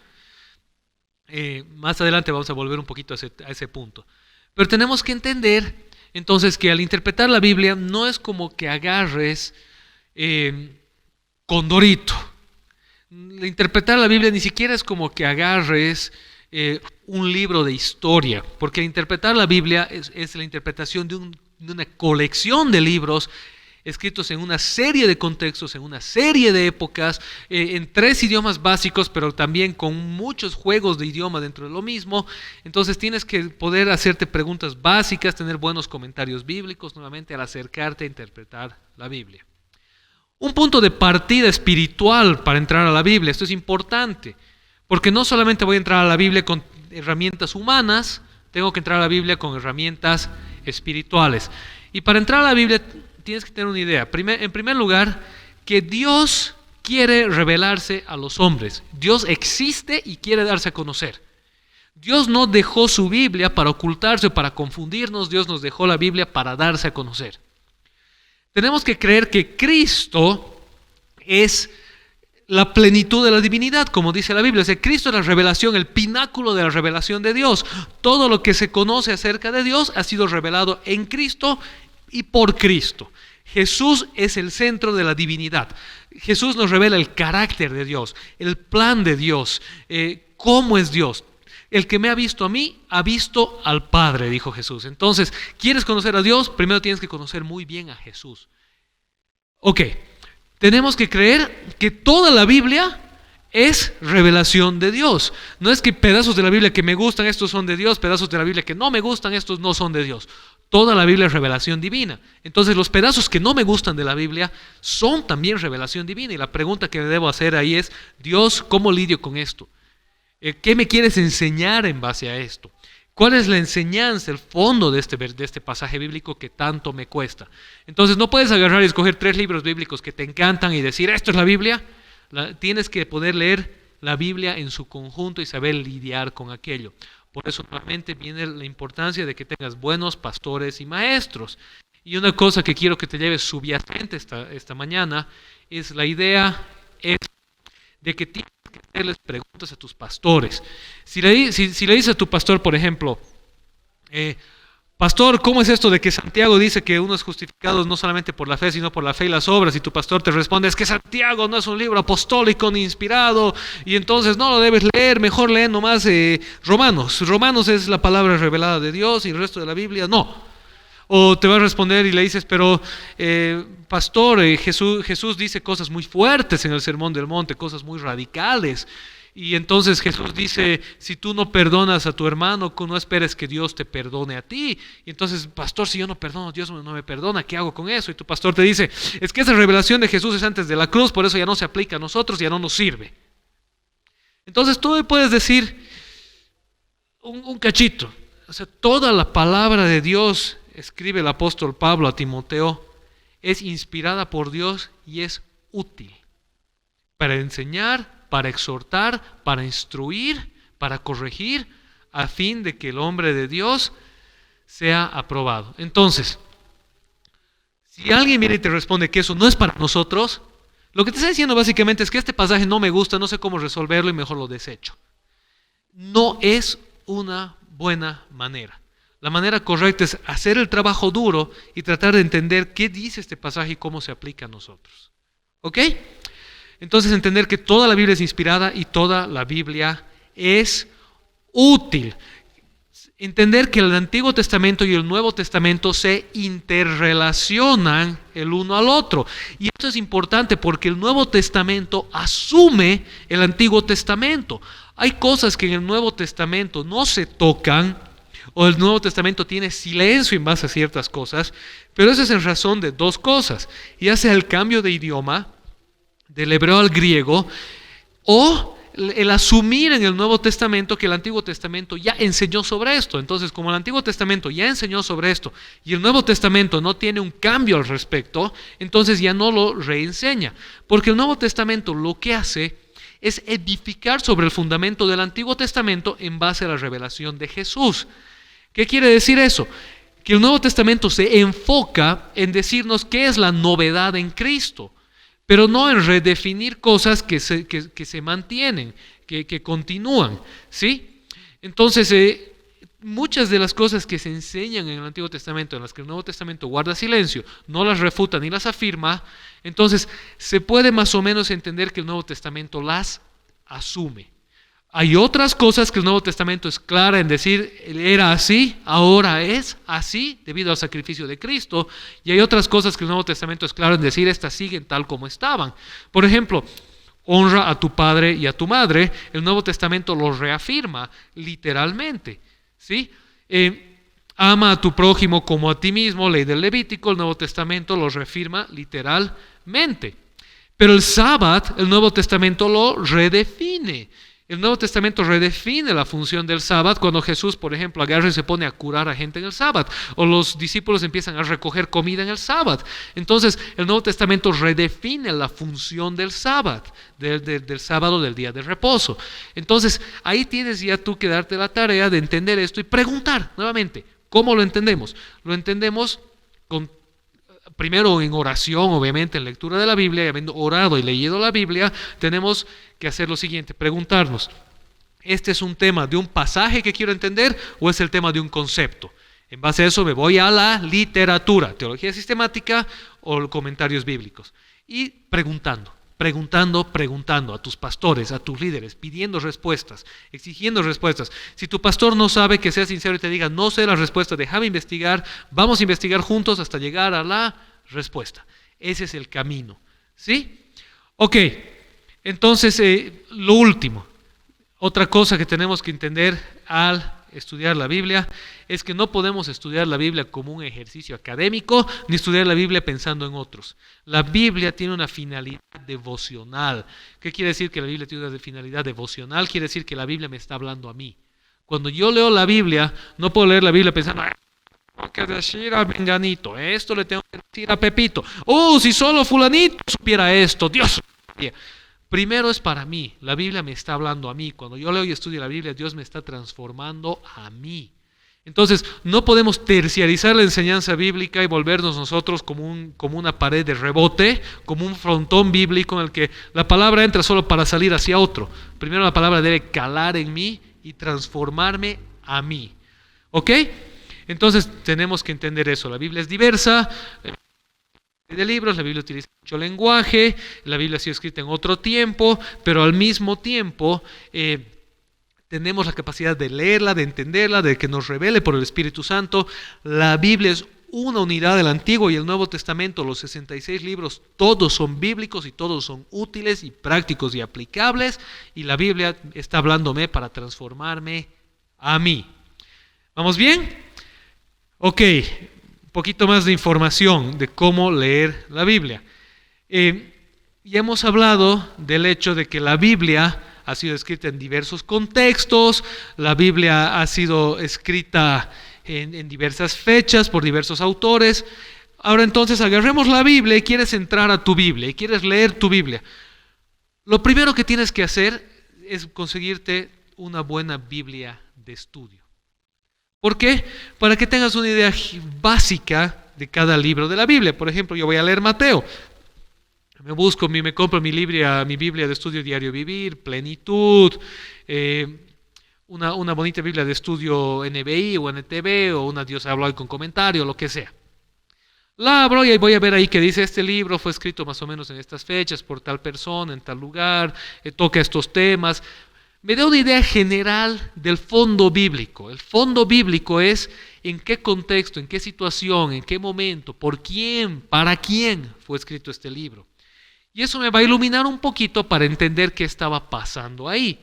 Más adelante vamos a volver un poquito a ese punto. Pero tenemos que entender entonces que al interpretar la Biblia no es como que agarres Condorito. Interpretar la Biblia ni siquiera es como que agarres un libro de historia, porque interpretar la Biblia es la interpretación de un una colección de libros escritos en una serie de contextos, en una serie de épocas, en 3 idiomas básicos, pero también con muchos juegos de idioma dentro de lo mismo. Entonces tienes que poder hacerte preguntas básicas, tener buenos comentarios bíblicos, nuevamente al acercarte a interpretar la Biblia. Un punto de partida espiritual para entrar a la Biblia, esto es importante, porque no solamente voy a entrar a la Biblia con herramientas humanas, tengo que entrar a la Biblia con herramientas espirituales. Y para entrar a la Biblia tienes que tener una idea. En primer lugar, que Dios quiere revelarse a los hombres. Dios existe y quiere darse a conocer. Dios no dejó su Biblia para ocultarse o para confundirnos. Dios nos dejó la Biblia para darse a conocer. Tenemos que creer que Cristo es la plenitud de la divinidad, como dice la Biblia. O sea, Cristo es la revelación, el pináculo de la revelación de Dios. Todo lo que se conoce acerca de Dios ha sido revelado en Cristo y por Cristo. Jesús es el centro de la divinidad. Jesús nos revela el carácter de Dios, el plan de Dios, cómo es Dios. El que me ha visto a mí, ha visto al Padre, dijo Jesús. Entonces, ¿quieres conocer a Dios? Primero tienes que conocer muy bien a Jesús. Ok, tenemos que creer que toda la Biblia es revelación de Dios. No es que pedazos de la Biblia que me gustan, estos son de Dios, pedazos de la Biblia que no me gustan, estos no son de Dios. Toda la Biblia es revelación divina. Entonces los pedazos que no me gustan de la Biblia son también revelación divina. Y la pregunta que debo hacer ahí es, Dios, ¿cómo lidio con esto? ¿Qué me quieres enseñar en base a esto? ¿Cuál es la enseñanza, el fondo de este pasaje bíblico que tanto me cuesta? Entonces no puedes agarrar y escoger 3 libros bíblicos que te encantan y decir, ¿esto es la Biblia? Tienes que poder leer la Biblia en su conjunto y saber lidiar con aquello. Por eso nuevamente viene la importancia de que tengas buenos pastores y maestros. Y una cosa que quiero que te lleves subyacente esta mañana es la idea de que tienes que hacerles preguntas a tus pastores. Si le dices a tu pastor, por ejemplo, pastor, ¿cómo es esto de que Santiago dice que uno es justificado no solamente por la fe, sino por la fe y las obras? Y tu pastor te responde, es que Santiago no es un libro apostólico ni inspirado, y entonces no lo debes leer, mejor lee nomás Romanos. Romanos es la palabra revelada de Dios y el resto de la Biblia no. O te va a responder y le dices, pero pastor, Jesús dice cosas muy fuertes en el Sermón del Monte, cosas muy radicales. Y entonces Jesús dice, si tú no perdonas a tu hermano, no esperes que Dios te perdone a ti. Y entonces, pastor, si yo no perdono, Dios no me perdona, ¿qué hago con eso? Y tu pastor te dice, es que esa revelación de Jesús es antes de la cruz, por eso ya no se aplica a nosotros, ya no nos sirve. Entonces tú le puedes decir un cachito. O sea, toda la palabra de Dios, escribe el apóstol Pablo a Timoteo, es inspirada por Dios y es útil para enseñar, para exhortar, para instruir, para corregir, a fin de que el hombre de Dios sea aprobado. Entonces, si alguien viene y te responde que eso no es para nosotros, lo que te está diciendo básicamente es que este pasaje no me gusta, no sé cómo resolverlo y mejor lo desecho. No es una buena manera. La manera correcta es hacer el trabajo duro y tratar de entender qué dice este pasaje y cómo se aplica a nosotros. ¿Ok? Entonces entender que toda la Biblia es inspirada y toda la Biblia es útil. Entender que el Antiguo Testamento y el Nuevo Testamento se interrelacionan el uno al otro. Y esto es importante porque el Nuevo Testamento asume el Antiguo Testamento. Hay cosas que en el Nuevo Testamento no se tocan, o el Nuevo Testamento tiene silencio en base a ciertas cosas, pero eso es en razón de 2 cosas. Ya sea el cambio de idioma, del hebreo al griego, o el asumir en el Nuevo Testamento que el Antiguo Testamento ya enseñó sobre esto. Entonces, como el Antiguo Testamento ya enseñó sobre esto y el Nuevo Testamento no tiene un cambio al respecto, entonces ya no lo reenseña. Porque el Nuevo Testamento lo que hace es edificar sobre el fundamento del Antiguo Testamento en base a la revelación de Jesús. ¿Qué quiere decir eso? Que el Nuevo Testamento se enfoca en decirnos qué es la novedad en Cristo, pero no en redefinir cosas que se mantienen, que continúan, ¿sí? Entonces, muchas de las cosas que se enseñan en el Antiguo Testamento, en las que el Nuevo Testamento guarda silencio, no las refuta ni las afirma, entonces se puede más o menos entender que el Nuevo Testamento las asume. Hay otras cosas que el Nuevo Testamento es clara en decir, era así, ahora es así, debido al sacrificio de Cristo. Y hay otras cosas que el Nuevo Testamento es claro en decir, estas siguen tal como estaban. Por ejemplo, honra a tu padre y a tu madre. El Nuevo Testamento lo reafirma literalmente, ¿sí? Ama a tu prójimo como a ti mismo, ley del Levítico. El Nuevo Testamento lo reafirma literalmente. Pero el sábado, el Nuevo Testamento lo redefine. El Nuevo Testamento redefine la función del sábado cuando Jesús, por ejemplo, agarra y se pone a curar a gente en el sábado, o los discípulos empiezan a recoger comida en el sábado. Entonces, el Nuevo Testamento redefine la función del sábado, del sábado, del día de reposo. Entonces, ahí tienes ya tú que darte la tarea de entender esto y preguntar nuevamente, ¿cómo lo entendemos? Lo entendemos primero en oración, obviamente, en lectura de la Biblia, y habiendo orado y leído la Biblia, tenemos que hacer lo siguiente, preguntarnos, ¿este es un tema de un pasaje que quiero entender o es el tema de un concepto? En base a eso me voy a la literatura, teología sistemática o comentarios bíblicos. Y preguntando a tus pastores, a tus líderes, pidiendo respuestas, exigiendo respuestas. Si tu pastor no sabe, que sea sincero y te diga, no sé la respuesta, déjame investigar, vamos a investigar juntos hasta llegar a la respuesta. Ese es el camino, ¿sí? Ok, entonces lo último, otra cosa que tenemos que entender al estudiar la Biblia es que no podemos estudiar la Biblia como un ejercicio académico ni estudiar la Biblia pensando en otros. La Biblia tiene una finalidad devocional. ¿Qué quiere decir que la Biblia tiene una finalidad devocional? Quiere decir que la Biblia me está hablando a mí. Cuando yo leo la Biblia, no puedo leer la Biblia pensando, tengo que decir a Menganito, esto le tengo que decir a Pepito. Si solo fulanito supiera esto, Dios. Primero es para mí, la Biblia me está hablando a mí. Cuando yo leo y estudio la Biblia, Dios me está transformando a mí. Entonces, no podemos terciarizar la enseñanza bíblica y volvernos nosotros como una pared de rebote, como un frontón bíblico en el que la palabra entra solo para salir hacia otro. Primero la palabra debe calar en mí y transformarme a mí. ¿Ok? Entonces, tenemos que entender eso. La Biblia es diversa. De libros, la Biblia utiliza mucho lenguaje, la Biblia ha sido escrita en otro tiempo, pero al mismo tiempo tenemos la capacidad de leerla, de entenderla, de que nos revele por el Espíritu Santo. La Biblia es una unidad del Antiguo y el Nuevo Testamento, los 66 libros, todos son bíblicos y todos son útiles y prácticos y aplicables, y la Biblia está hablándome para transformarme a mí. ¿Vamos bien? Ok. Poquito más de información de cómo leer la Biblia. Ya hemos hablado del hecho de que la Biblia ha sido escrita en diversos contextos, la Biblia ha sido escrita en diversas fechas por diversos autores. Ahora entonces agarremos la Biblia y quieres entrar a tu Biblia y quieres leer tu Biblia. Lo primero que tienes que hacer es conseguirte una buena Biblia de estudio. ¿Por qué? Para que tengas una idea básica de cada libro de la Biblia. Por ejemplo, yo voy a leer Mateo. Me compro mi Biblia de estudio Diario Vivir, Plenitud, una bonita Biblia de estudio NBI o NTV o una Dios habla hoy con comentario, lo que sea. La abro y voy a ver ahí que dice, este libro fue escrito más o menos en estas fechas por tal persona, en tal lugar, toca estos temas. Me da una idea general del fondo bíblico. El fondo bíblico es en qué contexto, en qué situación, en qué momento, por quién, para quién fue escrito este libro. Y eso me va a iluminar un poquito para entender qué estaba pasando ahí.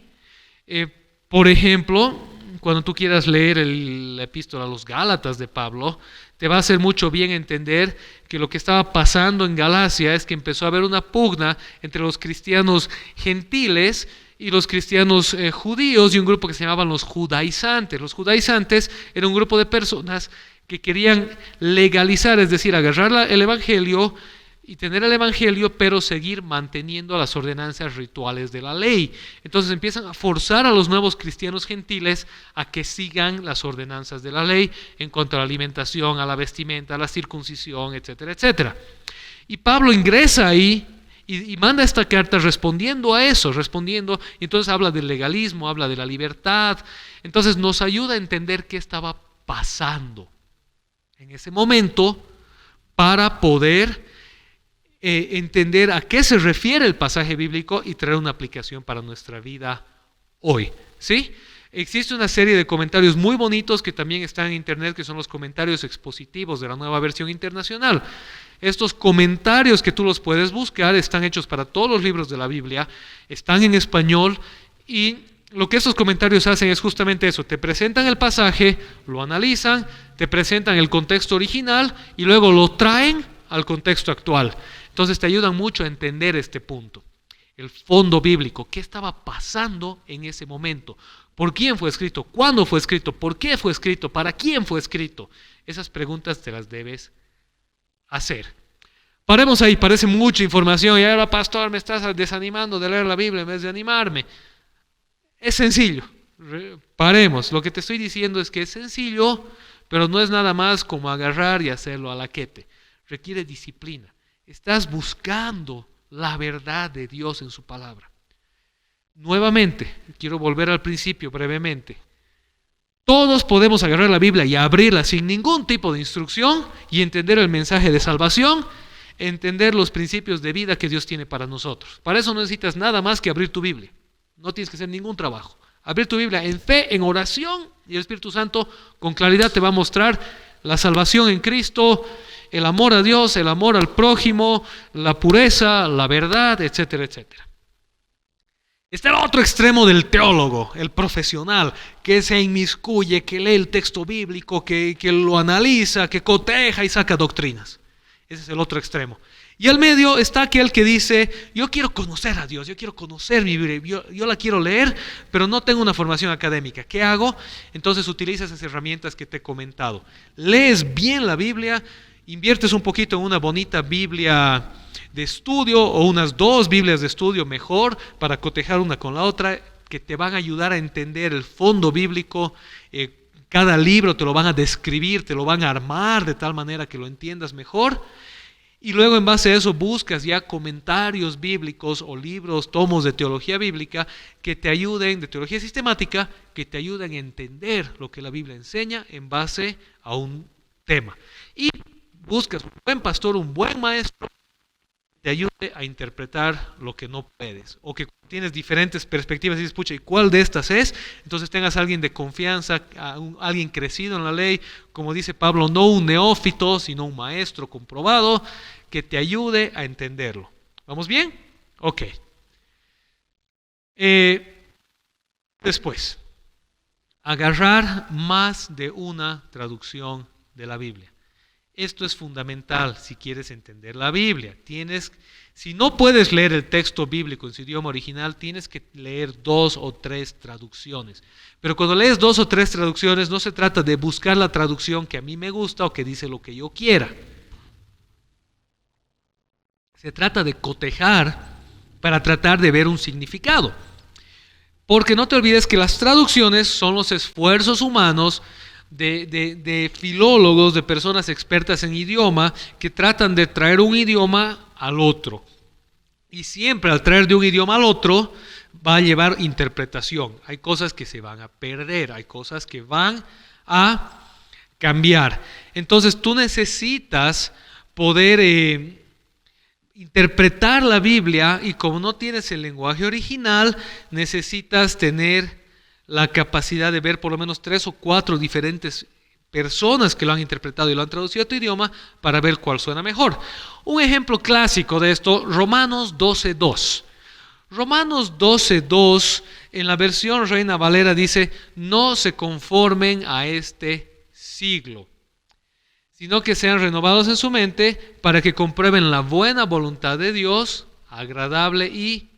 Por ejemplo, cuando tú quieras leer la epístola a los Gálatas de Pablo, te va a hacer mucho bien entender que lo que estaba pasando en Galacia es que empezó a haber una pugna entre los cristianos gentiles y los cristianos judíos y un grupo que se llamaban los judaizantes. Los judaizantes era un grupo de personas que querían legalizar, es decir, agarrar el evangelio y tener el evangelio, pero seguir manteniendo las ordenanzas rituales de la ley. Entonces empiezan a forzar a los nuevos cristianos gentiles a que sigan las ordenanzas de la ley en cuanto a la alimentación, a la vestimenta, a la circuncisión, etcétera, etcétera. Y Pablo ingresa ahí y manda esta carta respondiendo a eso, y entonces habla del legalismo, habla de la libertad. Entonces nos ayuda a entender qué estaba pasando en ese momento para poder entender a qué se refiere el pasaje bíblico y traer una aplicación para nuestra vida hoy, ¿sí? Existe una serie de comentarios muy bonitos que también están en internet, que son los comentarios expositivos de la Nueva Versión Internacional. Estos comentarios que tú los puedes buscar están hechos para todos los libros de la Biblia, están en español y lo que estos comentarios hacen es justamente eso, te presentan el pasaje, lo analizan, te presentan el contexto original y luego lo traen al contexto actual. Entonces te ayudan mucho a entender este punto, el fondo bíblico, qué estaba pasando en ese momento, por quién fue escrito, cuándo fue escrito, por qué fue escrito, para quién fue escrito. Esas preguntas te las debes hacer. Paremos ahí, parece mucha información y ahora pastor me estás desanimando de leer la Biblia en vez de animarme. Es sencillo, paremos, lo que te estoy diciendo es que es sencillo, pero no es nada más como agarrar y hacerlo a la quete, requiere disciplina, estás buscando la verdad de Dios en su palabra. Nuevamente, quiero volver al principio brevemente. Todos podemos agarrar la Biblia y abrirla sin ningún tipo de instrucción y entender el mensaje de salvación, entender los principios de vida que Dios tiene para nosotros. Para eso no necesitas nada más que abrir tu Biblia. No tienes que hacer ningún trabajo. Abrir tu Biblia en fe, en oración, y el Espíritu Santo con claridad te va a mostrar la salvación en Cristo, el amor a Dios, el amor al prójimo, la pureza, la verdad, etcétera, etcétera. Está el otro extremo del teólogo, el profesional, que se inmiscuye, que lee el texto bíblico, que lo analiza, que coteja y saca doctrinas. Ese es el otro extremo. Y al medio está aquel que dice, yo quiero conocer a Dios, yo quiero conocer mi Biblia, yo la quiero leer, pero no tengo una formación académica. ¿Qué hago? Entonces utiliza esas herramientas que te he comentado. Lees bien la Biblia, inviertes un poquito en una bonita Biblia de estudio o unas 2 Biblias de estudio mejor para cotejar una con la otra, que te van a ayudar a entender el fondo bíblico. Cada libro te lo van a describir, te lo van a armar de tal manera que lo entiendas mejor. Y luego en base a eso buscas ya comentarios bíblicos o libros, tomos de teología bíblica que te ayuden, de teología sistemática, que te ayuden a entender lo que la Biblia enseña en base a un tema. Y buscas un buen pastor, un buen maestro, que te ayude a interpretar lo que no puedes. O que tienes diferentes perspectivas y dices, pucha, ¿y cuál de estas es? Entonces tengas a alguien de confianza, alguien crecido en la ley, como dice Pablo, no un neófito, sino un maestro comprobado, que te ayude a entenderlo. ¿Vamos bien? Ok. Después, agarrar más de una traducción de la Biblia. Esto es fundamental si quieres entender la Biblia. Si no puedes leer el texto bíblico en su idioma original, tienes que leer 2 o 3 traducciones. Pero cuando lees 2 o 3 traducciones, no se trata de buscar la traducción que a mí me gusta o que dice lo que yo quiera. Se trata de cotejar para tratar de ver un significado. Porque no te olvides que las traducciones son los esfuerzos humanos de filólogos, de personas expertas en idioma, que tratan de traer un idioma al otro. Y siempre al traer de un idioma al otro va a llevar interpretación. Hay cosas que se van a perder, hay cosas que van a cambiar. Entonces tú necesitas poder interpretar la Biblia, y como no tienes el lenguaje original, necesitas tener la capacidad de ver por lo menos 3 o 4 diferentes personas que lo han interpretado y lo han traducido a tu idioma para ver cuál suena mejor. Un ejemplo clásico de esto, Romanos 12:2. Romanos 12:2 en la versión Reina Valera dice, no se conformen a este siglo, sino que sean renovados en su mente para que comprueben la buena voluntad de Dios, agradable y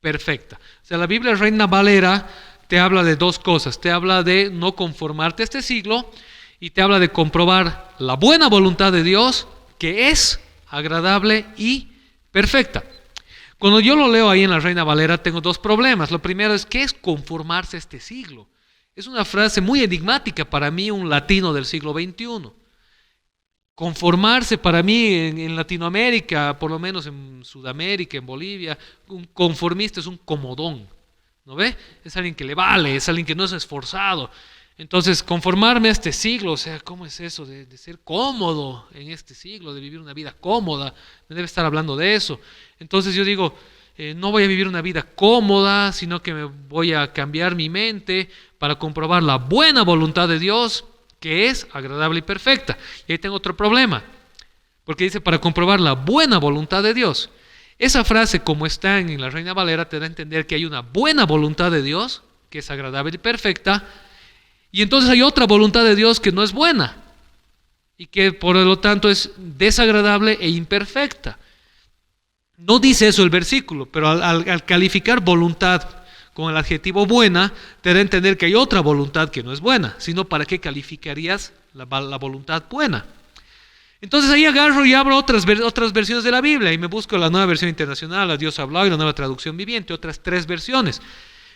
perfecta. O sea, la Biblia Reina Valera te habla de 2 cosas. Te habla de no conformarte a este siglo y te habla de comprobar la buena voluntad de Dios, que es agradable y perfecta. Cuando yo lo leo ahí en la Reina Valera, tengo 2 problemas. Lo primero es, ¿qué es conformarse a este siglo? Es una frase muy enigmática para mí, un latino del siglo XXI. Conformarse para mí en Latinoamérica, por lo menos en Sudamérica, en Bolivia, un conformista es un comodón. ¿No ve? Es alguien que le vale, es alguien que no es esforzado. Entonces, conformarme a este siglo, o sea, ¿cómo es eso de ser cómodo en este siglo, de vivir una vida cómoda? Me debe estar hablando de eso. Entonces yo digo, no voy a vivir una vida cómoda, sino que me voy a cambiar mi mente para comprobar la buena voluntad de Dios, que es agradable y perfecta. Y ahí tengo otro problema, porque dice para comprobar la buena voluntad de Dios. Esa frase, como está en la Reina Valera, te da a entender que hay una buena voluntad de Dios, que es agradable y perfecta, y entonces hay otra voluntad de Dios que no es buena, y que por lo tanto es desagradable e imperfecta. No dice eso el versículo, pero al calificar voluntad con el adjetivo buena, te da a entender que hay otra voluntad que no es buena, sino ¿para qué calificarías la voluntad buena? Entonces ahí agarro y abro otras versiones de la Biblia y me busco la Nueva Versión Internacional, la Dios Hablado y la Nueva Traducción Viviente, otras 3 versiones.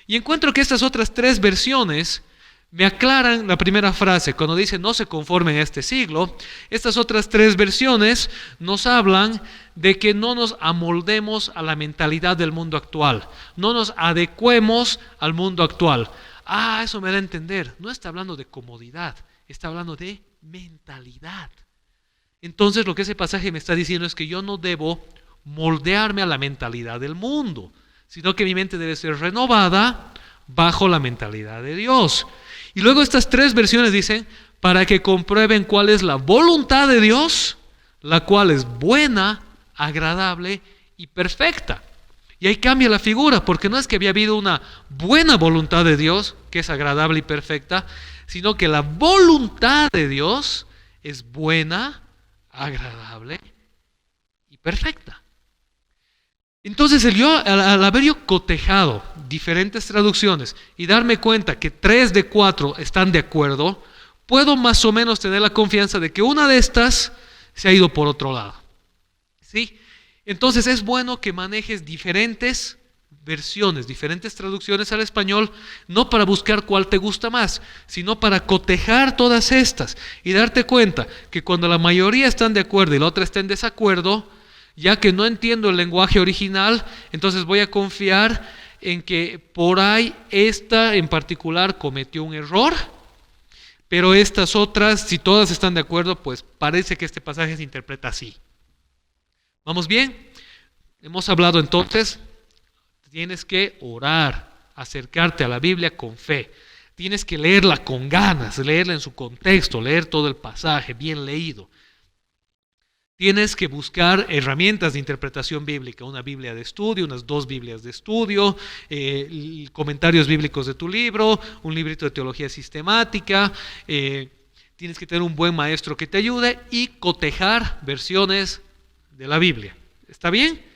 Y encuentro que estas otras 3 versiones me aclaran la primera frase, cuando dice no se conformen a este siglo. Estas otras 3 versiones nos hablan de que no nos amoldemos a la mentalidad del mundo actual, no nos adecuemos al mundo actual. Eso me da a entender, no está hablando de comodidad, está hablando de mentalidad. Entonces lo que ese pasaje me está diciendo es que yo no debo moldearme a la mentalidad del mundo, sino que mi mente debe ser renovada bajo la mentalidad de Dios. Y luego estas 3 versiones dicen, para que comprueben cuál es la voluntad de Dios, la cual es buena, agradable y perfecta. Y ahí cambia la figura, porque no es que había habido una buena voluntad de Dios, que es agradable y perfecta, sino que la voluntad de Dios es buena, agradable y perfecta. Entonces al haber yo cotejado diferentes traducciones y darme cuenta que 3 de 4 están de acuerdo, puedo más o menos tener la confianza de que una de estas se ha ido por otro lado. ¿Sí? Entonces es bueno que manejes diferentes versiones, diferentes traducciones al español, no para buscar cuál te gusta más, sino para cotejar todas estas y darte cuenta que cuando la mayoría están de acuerdo y la otra está en desacuerdo, ya que no entiendo el lenguaje original, entonces voy a confiar en que por ahí esta en particular cometió un error, pero estas otras, si todas están de acuerdo, pues parece que este pasaje se interpreta así. ¿Vamos bien? Hemos hablado entonces, tienes que orar, acercarte a la Biblia con fe. Tienes que leerla con ganas, leerla en su contexto, leer todo el pasaje bien leído. Tienes que buscar herramientas de interpretación bíblica, una Biblia de estudio, unas 2 Biblias de estudio, comentarios bíblicos de tu libro, un librito de teología sistemática. Tienes que tener un buen maestro que te ayude y cotejar versiones de la Biblia. ¿Está bien?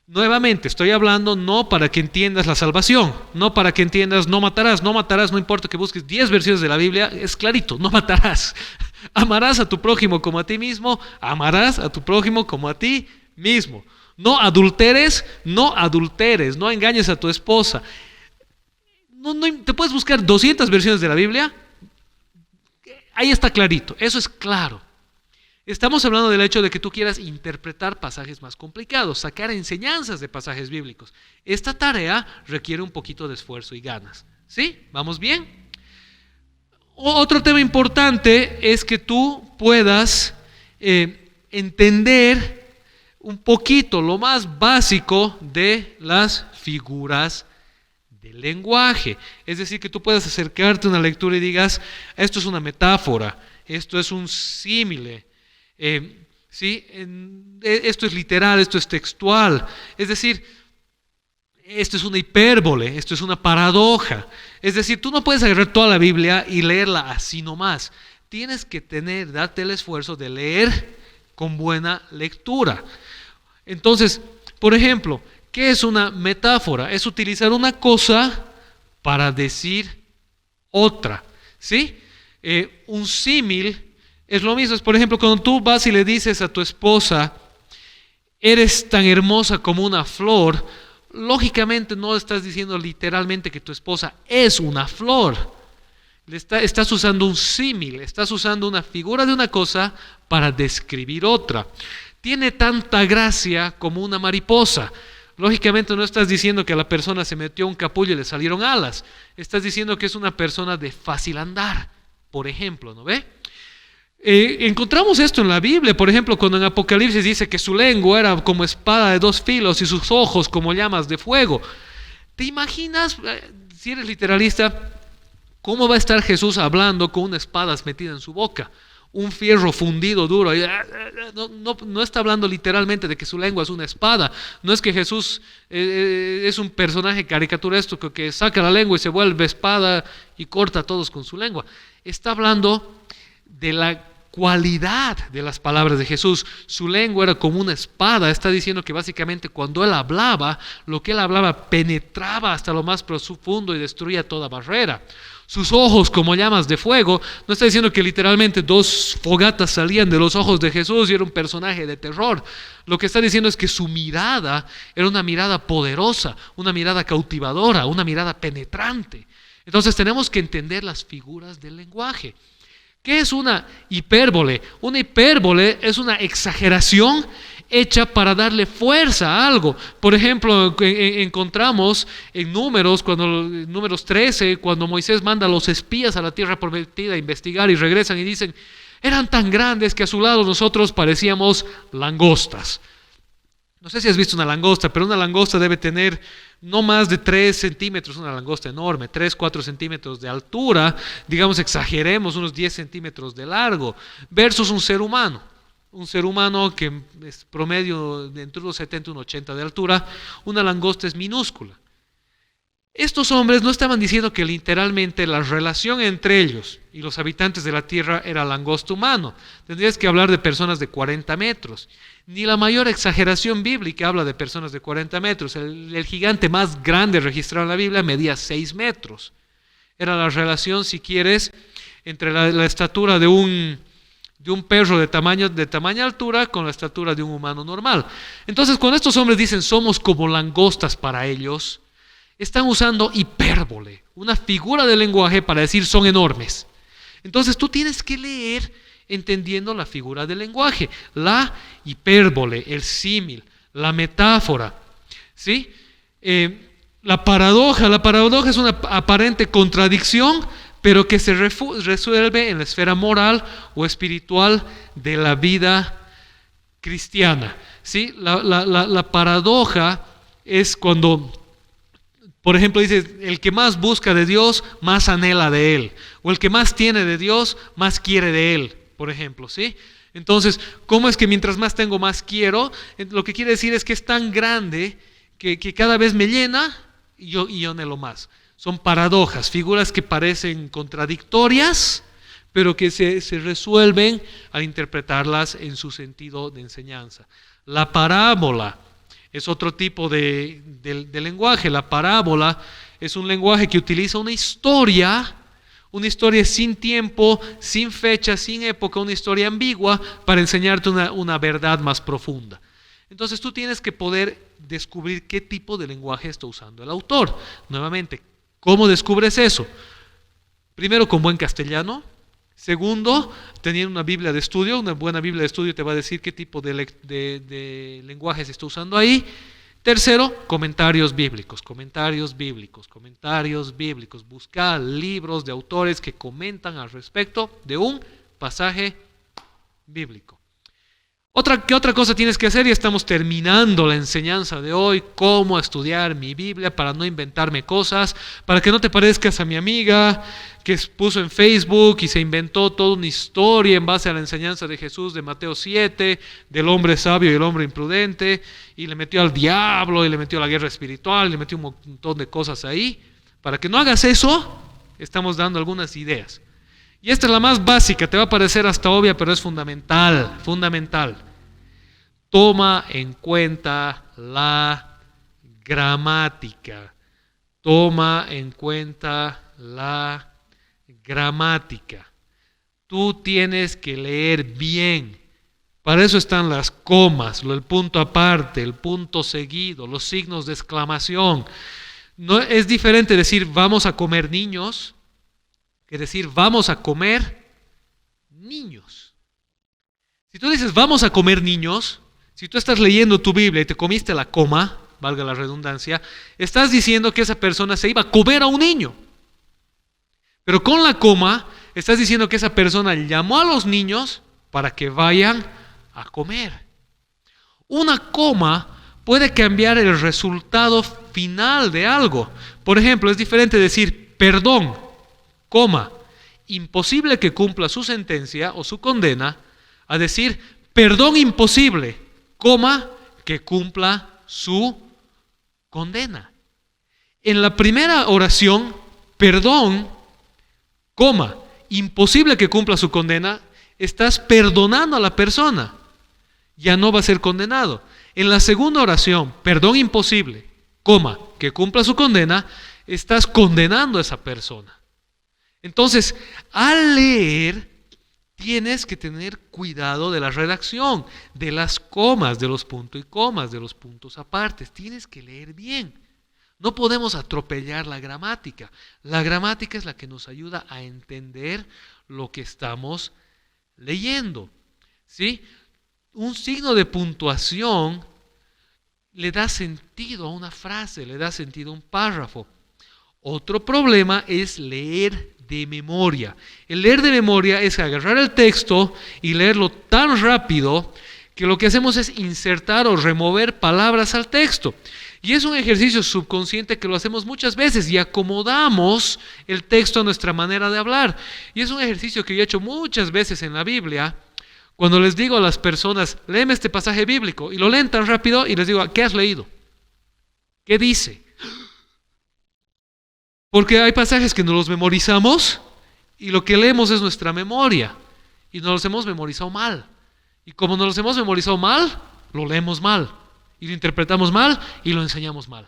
Nuevamente, estoy hablando no para que entiendas la salvación, no para que entiendas no matarás, no importa que busques 10 versiones de la Biblia, es clarito, no matarás. Amarás a tu prójimo como a ti mismo, amarás a tu prójimo como a ti mismo. No adulteres, no engañes a tu esposa. Te puedes buscar 200 versiones de la Biblia, ahí está clarito, eso es claro. Estamos hablando del hecho de que tú quieras interpretar pasajes más complicados, sacar enseñanzas de pasajes bíblicos. Esta tarea requiere un poquito de esfuerzo y ganas. ¿Sí? ¿Vamos bien? Otro tema importante es que tú puedas entender un poquito lo más básico de las figuras del lenguaje. Es decir, que tú puedas acercarte a una lectura y digas, esto es una metáfora, esto es un símile. ¿Sí? Esto es literal, esto es textual, es decir, esto es una hipérbole, esto es una paradoja. Es decir, tú no puedes agarrar toda la Biblia y leerla así nomás. Tienes que darte el esfuerzo de leer con buena lectura. Entonces, por ejemplo, ¿qué es una metáfora? Es utilizar una cosa para decir otra, ¿sí? Un símil es lo mismo, es por ejemplo cuando tú vas y le dices a tu esposa, eres tan hermosa como una flor, lógicamente no estás diciendo literalmente que tu esposa es una flor. Estás usando un símil, estás usando una figura de una cosa para describir otra. Tiene tanta gracia como una mariposa. Lógicamente no estás diciendo que a la persona se metió un capullo y le salieron alas. Estás diciendo que es una persona de fácil andar, por ejemplo, ¿no ve? Encontramos esto en la Biblia, por ejemplo, cuando en Apocalipsis dice que su lengua era como espada de dos filos y sus ojos como llamas de fuego. ¿Te imaginas, si eres literalista, cómo va a estar Jesús hablando con una espada metida en su boca? Un fierro fundido duro. No está hablando literalmente de que su lengua es una espada. No es que Jesús es un personaje caricaturesco que saca la lengua y se vuelve espada y corta a todos con su lengua. Está hablando de la cualidad de las palabras de Jesús. Su lengua era como una espada. Está diciendo que básicamente cuando él hablaba, lo que él hablaba penetraba hasta lo más profundo y destruía toda barrera. Sus ojos como llamas de fuego. No está diciendo que literalmente dos fogatas salían de los ojos de Jesús y era un personaje de terror. Lo que está diciendo es que su mirada era una mirada poderosa, una mirada cautivadora, una mirada penetrante. Entonces tenemos que entender las figuras del lenguaje. ¿Qué es una hipérbole? Una hipérbole es una exageración hecha para darle fuerza a algo. Por ejemplo, encontramos en Números 13, cuando Moisés manda a los espías a la tierra prometida a investigar y regresan y dicen, eran tan grandes que a su lado nosotros parecíamos langostas. No sé si has visto una langosta, pero una langosta debe tener no más de 3 centímetros, una langosta enorme, 3, 4 centímetros de altura, digamos exageremos, unos 10 centímetros de largo, versus un ser humano que es promedio de entre unos 70 y unos 80 de altura. Una langosta es minúscula. Estos hombres no estaban diciendo que literalmente la relación entre ellos y los habitantes de la tierra era langosta humano. Tendrías que hablar de personas de 40 metros. Ni la mayor exageración bíblica habla de personas de 40 metros. El gigante más grande registrado en la Biblia medía 6 metros. Era la relación, si quieres, entre la estatura de un perro de tamaña altura con la estatura de un humano normal. Entonces, cuando estos hombres dicen somos como langostas para ellos, están usando hipérbole, una figura de lenguaje para decir son enormes. Entonces tú tienes que leer entendiendo la figura del lenguaje, la hipérbole, el símil, la metáfora, ¿sí? La paradoja es una aparente contradicción, pero que se resuelve en la esfera moral o espiritual de la vida cristiana, ¿sí? La paradoja es cuando, por ejemplo, dice, el que más busca de Dios, más anhela de Él. O el que más tiene de Dios, más quiere de Él, por ejemplo, ¿sí? Entonces, ¿cómo es que mientras más tengo, más quiero? Lo que quiere decir es que es tan grande que cada vez me llena y yo anhelo más. Son paradojas, figuras que parecen contradictorias, pero que se resuelven al interpretarlas en su sentido de enseñanza. La parábola es otro tipo de lenguaje. La parábola es un lenguaje que utiliza una historia sin tiempo, sin fecha, sin época, una historia ambigua para enseñarte una verdad más profunda. Entonces tú tienes que poder descubrir qué tipo de lenguaje está usando el autor. Nuevamente, ¿cómo descubres eso? Primero, con buen castellano. Segundo, teniendo una Biblia de estudio. Una buena Biblia de estudio te va a decir qué tipo de lenguaje se está usando ahí. Tercero, comentarios bíblicos. Busca libros de autores que comentan al respecto de un pasaje bíblico. ¿Qué otra cosa tienes que hacer? Y estamos terminando la enseñanza de hoy, cómo estudiar mi Biblia para no inventarme cosas, para que no te parezcas a mi amiga que puso en Facebook y se inventó toda una historia en base a la enseñanza de Jesús de Mateo 7, del hombre sabio y el hombre imprudente, y le metió al diablo, y le metió a la guerra espiritual, y le metió un montón de cosas ahí. Para que no hagas eso, estamos dando algunas ideas. Y esta es la más básica, te va a parecer hasta obvia, pero es fundamental. Toma en cuenta la gramática. Tú tienes que leer bien. Para eso están las comas, el punto aparte, el punto seguido, los signos de exclamación. No es diferente decir vamos a comer niños que decir vamos a comer niños. Si tú dices vamos a comer niños, si tú estás leyendo tu Biblia y te comiste la coma, valga la redundancia, estás diciendo que esa persona se iba a comer a un niño. Pero con la coma Estás diciendo que esa persona llamó a los niños para que vayan a comer. Una coma puede cambiar el resultado final de algo. Por ejemplo, es diferente decir perdón, coma, imposible que cumpla su sentencia o su condena, a decir perdón imposible, coma, que cumpla su condena. En la primera oración, perdón, coma, imposible que cumpla su condena, estás perdonando a la persona, ya no va a ser condenado. En la segunda oración, perdón imposible, coma, que cumpla su condena, estás condenando a esa persona. Entonces, al leer, tienes que tener cuidado de la redacción, de las comas, de los puntos y comas, de los puntos apartes. Tienes que leer bien. No podemos atropellar la gramática. La gramática es la que nos ayuda a entender lo que estamos leyendo. ¿Sí? Un signo de puntuación le da sentido a una frase, le da sentido a un párrafo. Otro problema es leer de memoria. El leer de memoria es agarrar el texto y leerlo tan rápido que lo que hacemos es insertar o remover palabras al texto. Y es un ejercicio subconsciente que lo hacemos muchas veces y acomodamos el texto a nuestra manera de hablar. Y es un ejercicio que yo he hecho muchas veces en la Biblia, cuando les digo a las personas, léeme este pasaje bíblico, y lo leen tan rápido y les digo, ¿qué has leído? ¿Qué dice? Porque hay pasajes que nos los memorizamos y lo que leemos es nuestra memoria y nos los hemos memorizado mal. Y como nos los hemos memorizado mal, lo leemos mal y lo interpretamos mal y lo enseñamos mal.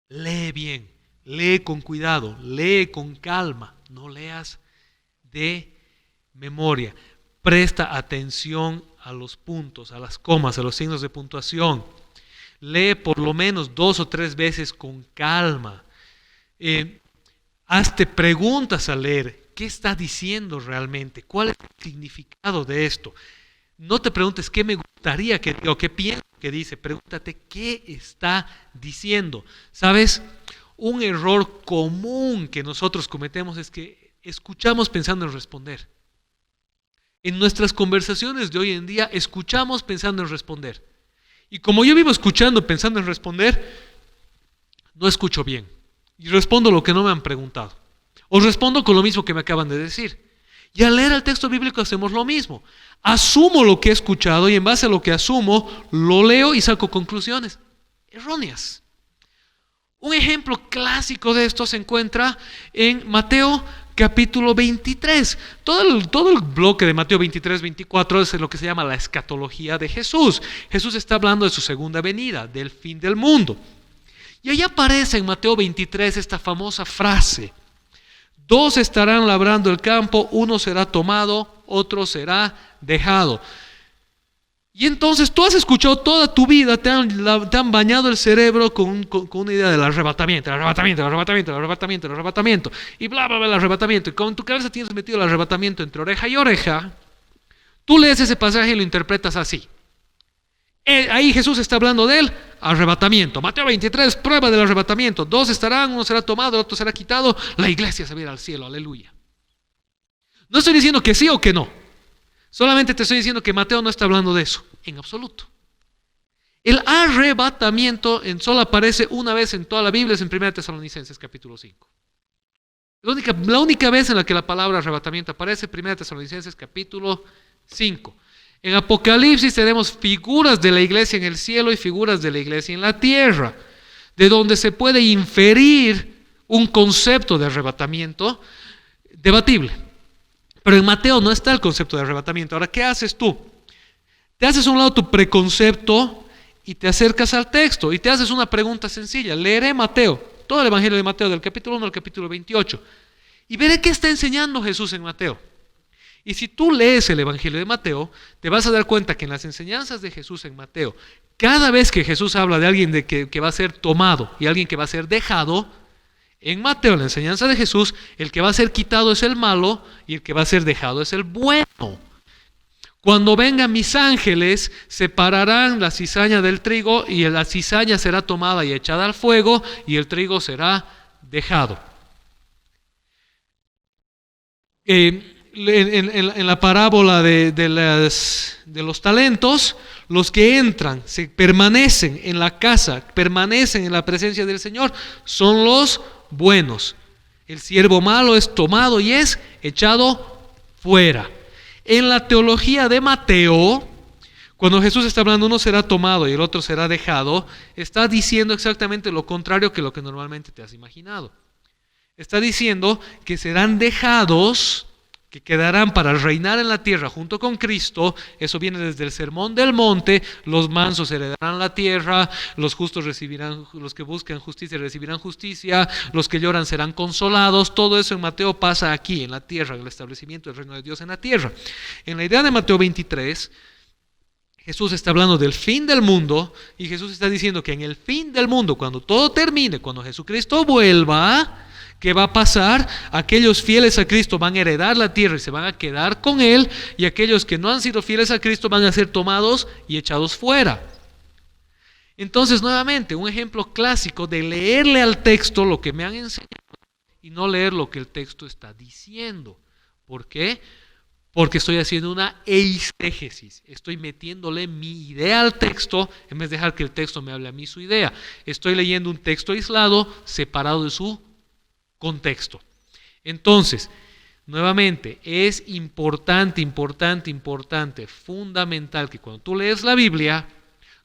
Lee bien, lee con cuidado, lee con calma, no leas de memoria. Presta atención a los puntos, a las comas, a los signos de puntuación. Lee por lo menos 2 o 3 veces con calma. Hazte preguntas al leer. ¿Qué está diciendo realmente? ¿Cuál es el significado de esto? No te preguntes qué me gustaría que diga o qué pienso que dice. Pregúntate qué está diciendo. ¿Sabes? Un error común que nosotros cometemos es que escuchamos pensando en responder. En nuestras conversaciones de hoy en día escuchamos pensando en responder. Y como yo vivo escuchando pensando en responder, no escucho bien. Y respondo lo que no me han preguntado. O respondo con lo mismo que me acaban de decir. Y al leer el texto bíblico hacemos lo mismo. Asumo lo que he escuchado y en base a lo que asumo, lo leo y saco conclusiones erróneas. Un ejemplo clásico de esto se encuentra en Mateo capítulo 23. Todo el bloque de Mateo 23, 24 es lo que se llama la escatología de Jesús. Jesús está hablando de su segunda venida, del fin del mundo. Y ahí aparece en Mateo 23 esta famosa frase: 2 estarán labrando el campo, uno será tomado, otro será dejado. Y entonces tú has escuchado toda tu vida, te han bañado el cerebro con una idea del arrebatamiento, y bla, bla, bla, el arrebatamiento. Y con tu cabeza tienes metido el arrebatamiento entre oreja y oreja. Tú lees ese pasaje y lo interpretas así. Ahí Jesús está hablando del arrebatamiento. Mateo 23, prueba del arrebatamiento. 2 estarán, uno será tomado, otro será quitado. La iglesia se va a ir al cielo, aleluya. No estoy diciendo que sí o que no. Solamente te estoy diciendo que Mateo no está hablando de eso, en absoluto. El arrebatamiento solo aparece una vez en toda la Biblia, es en 1 Tesalonicenses capítulo 5. La única vez en la que la palabra arrebatamiento aparece es 1 Tesalonicenses capítulo 5. En Apocalipsis tenemos figuras de la iglesia en el cielo y figuras de la iglesia en la tierra, de donde se puede inferir un concepto de arrebatamiento debatible. Pero en Mateo no está el concepto de arrebatamiento. Ahora, ¿qué haces tú? Te haces a un lado tu preconcepto y te acercas al texto y te haces una pregunta sencilla. Leeré Mateo, todo el Evangelio de Mateo, del capítulo 1 al capítulo 28, y veré qué está enseñando Jesús en Mateo. Y si tú lees el Evangelio de Mateo, te vas a dar cuenta que en las enseñanzas de Jesús en Mateo, cada vez que Jesús habla de alguien que va a ser tomado y alguien que va a ser dejado, en Mateo, en la enseñanza de Jesús, el que va a ser quitado es el malo y el que va a ser dejado es el bueno. Cuando vengan mis ángeles, separarán la cizaña del trigo y la cizaña será tomada y echada al fuego y el trigo será dejado. En la parábola de los talentos, los que entran, permanecen en la casa, permanecen en la presencia del Señor, son los buenos. El siervo malo es tomado y es echado fuera. En la teología de Mateo, cuando Jesús está hablando, uno será tomado y el otro será dejado, está diciendo exactamente lo contrario que lo que normalmente te has imaginado. Está diciendo que serán dejados, que quedarán para reinar en la tierra junto con Cristo. Eso viene desde el Sermón del Monte. Los mansos heredarán la tierra, los justos recibirán, los que buscan justicia recibirán justicia, los que lloran serán consolados. Todo eso en Mateo pasa aquí, en la tierra, en el establecimiento del reino de Dios en la tierra. En la idea de Mateo 23, Jesús está hablando del fin del mundo y Jesús está diciendo que en el fin del mundo, cuando todo termine, cuando Jesucristo vuelva, ¿qué va a pasar? Aquellos fieles a Cristo van a heredar la tierra y se van a quedar con Él, y aquellos que no han sido fieles a Cristo van a ser tomados y echados fuera. Entonces, nuevamente, un ejemplo clásico de leerle al texto lo que me han enseñado y no leer lo que el texto está diciendo. ¿Por qué? Porque estoy haciendo una eisegesis, estoy metiéndole mi idea al texto en vez de dejar que el texto me hable a mí su idea. Estoy leyendo un texto aislado, separado de su contexto. Entonces, nuevamente, es importante, fundamental que cuando tú lees la Biblia,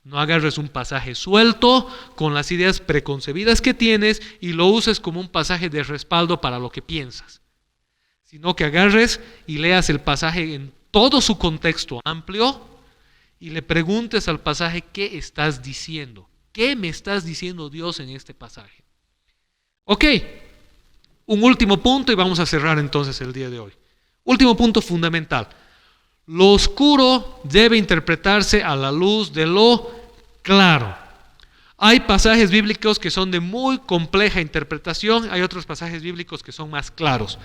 no agarres un pasaje suelto con las ideas preconcebidas que tienes y lo uses como un pasaje de respaldo para lo que piensas, sino que agarres y leas el pasaje en todo su contexto amplio y le preguntes al pasaje qué estás diciendo, qué me estás diciendo Dios en este pasaje. Ok, un último punto y vamos a cerrar entonces el día de hoy. Último punto fundamental. Lo oscuro debe interpretarse a la luz de lo claro. Hay pasajes bíblicos que son de muy compleja interpretación, hay otros pasajes bíblicos que son más claros.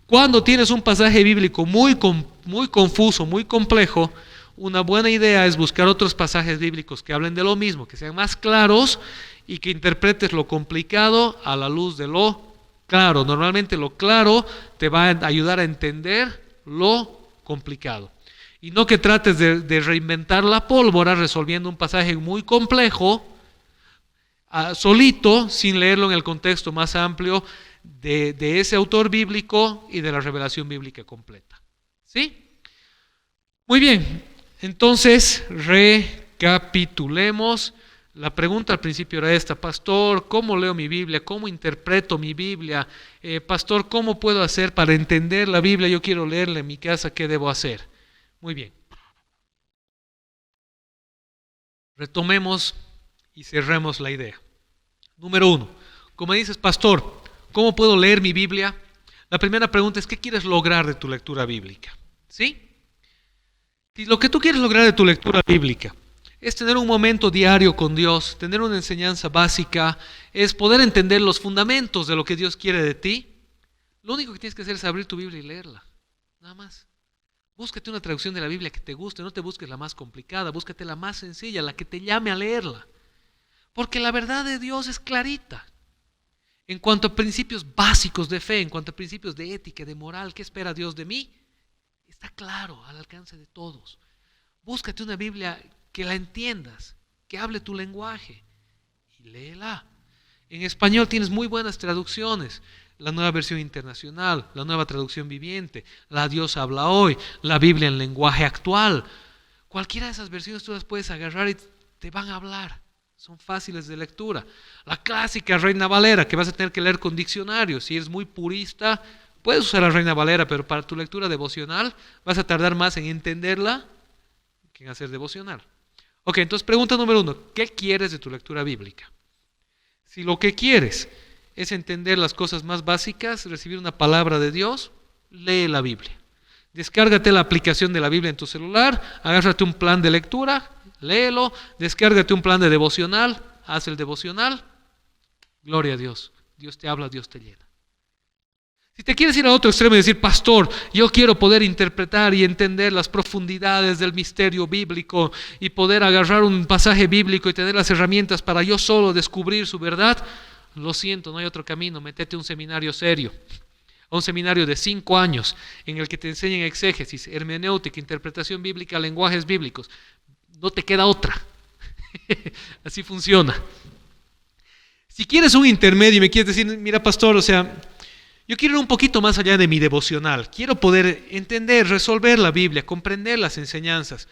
Cuando tienes un pasaje bíblico muy confuso, muy complejo, una buena idea es buscar otros pasajes bíblicos que hablen de lo mismo, que sean más claros y que interpretes lo complicado a la luz de lo claro. Normalmente lo claro te va a ayudar a entender lo complicado. Y no que trates de reinventar la pólvora resolviendo un pasaje muy complejo solito, sin leerlo en el contexto más amplio de ese autor bíblico y de la revelación bíblica completa. ¿Sí? Muy bien, entonces recapitulemos. La pregunta al principio era esta: pastor, ¿cómo leo mi Biblia? ¿Cómo interpreto mi Biblia? Pastor, ¿cómo puedo hacer para entender la Biblia? Yo quiero leerla en mi casa, ¿qué debo hacer? Muy bien. Retomemos y cerremos la idea. Número 1, como dices, pastor, ¿cómo puedo leer mi Biblia? La primera pregunta es: ¿qué quieres lograr de tu lectura bíblica? ¿Sí? Si lo que tú quieres lograr de tu lectura bíblica es tener un momento diario con Dios, tener una enseñanza básica, es poder entender los fundamentos de lo que Dios quiere de ti, lo único que tienes que hacer es abrir tu Biblia y leerla. Nada más. Búscate una traducción de la Biblia que te guste, no te busques la más complicada, búscate la más sencilla, la que te llame a leerla. Porque la verdad de Dios es clarita. En cuanto a principios básicos de fe, en cuanto a principios de ética, de moral, ¿qué espera Dios de mí? Está claro, al alcance de todos. Búscate una Biblia que la entiendas, que hable tu lenguaje y léela. En español tienes muy buenas traducciones: la Nueva Versión Internacional, la Nueva Traducción Viviente, la Dios habla hoy, la Biblia en lenguaje actual. Cualquiera de esas versiones tú las puedes agarrar y te van a hablar. Son fáciles de lectura. La clásica Reina Valera, que vas a tener que leer con diccionario. Si eres muy purista, puedes usar la Reina Valera, pero para tu lectura devocional vas a tardar más en entenderla que en hacer devocional. Ok, entonces pregunta número 1, ¿qué quieres de tu lectura bíblica? Si lo que quieres es entender las cosas más básicas, recibir una palabra de Dios, lee la Biblia. Descárgate la aplicación de la Biblia en tu celular, agárrate un plan de lectura, léelo, descárgate un plan de devocional, haz el devocional. Gloria a Dios. Dios te habla, Dios te llena. Si te quieres ir a otro extremo y decir: pastor, yo quiero poder interpretar y entender las profundidades del misterio bíblico y poder agarrar un pasaje bíblico y tener las herramientas para yo solo descubrir su verdad, lo siento, no hay otro camino, métete a un seminario serio. a un seminario de 5 años en el que te enseñan exégesis, hermenéutica, interpretación bíblica, lenguajes bíblicos, no te queda otra. Así funciona. Si quieres un intermedio y me quieres decir, mira pastor, o sea, yo quiero ir un poquito más allá de mi devocional, quiero poder entender, resolver la Biblia, comprender las enseñanzas,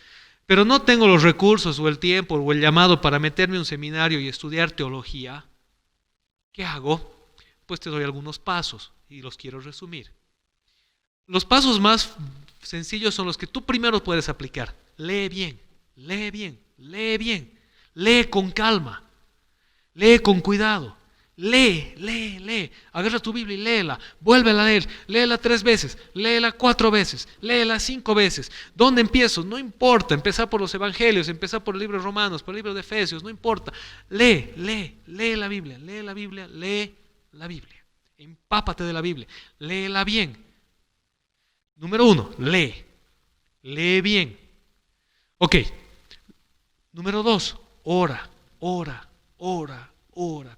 pero no tengo los recursos o el tiempo o el llamado para meterme en un seminario y estudiar teología, ¿qué hago? Pues te doy algunos pasos y los quiero resumir. Los pasos más sencillos son los que tú primero puedes aplicar. Lee bien, lee bien, lee bien, lee con calma, lee con cuidado. Lee. Agarra tu Biblia y léela. Vuélvela a leer. Léela 3 veces. Léela 4 veces. Léela 5 veces. ¿Dónde empiezo? No importa. Empezar por los evangelios. Empezar por el libro de Romanos. Por el libro de Efesios. No importa. Lee la Biblia. Lee la Biblia. Lee la Biblia. Empápate de la Biblia. Léela bien. Número 1. Lee. Lee bien. Ok. Número 2. Ora.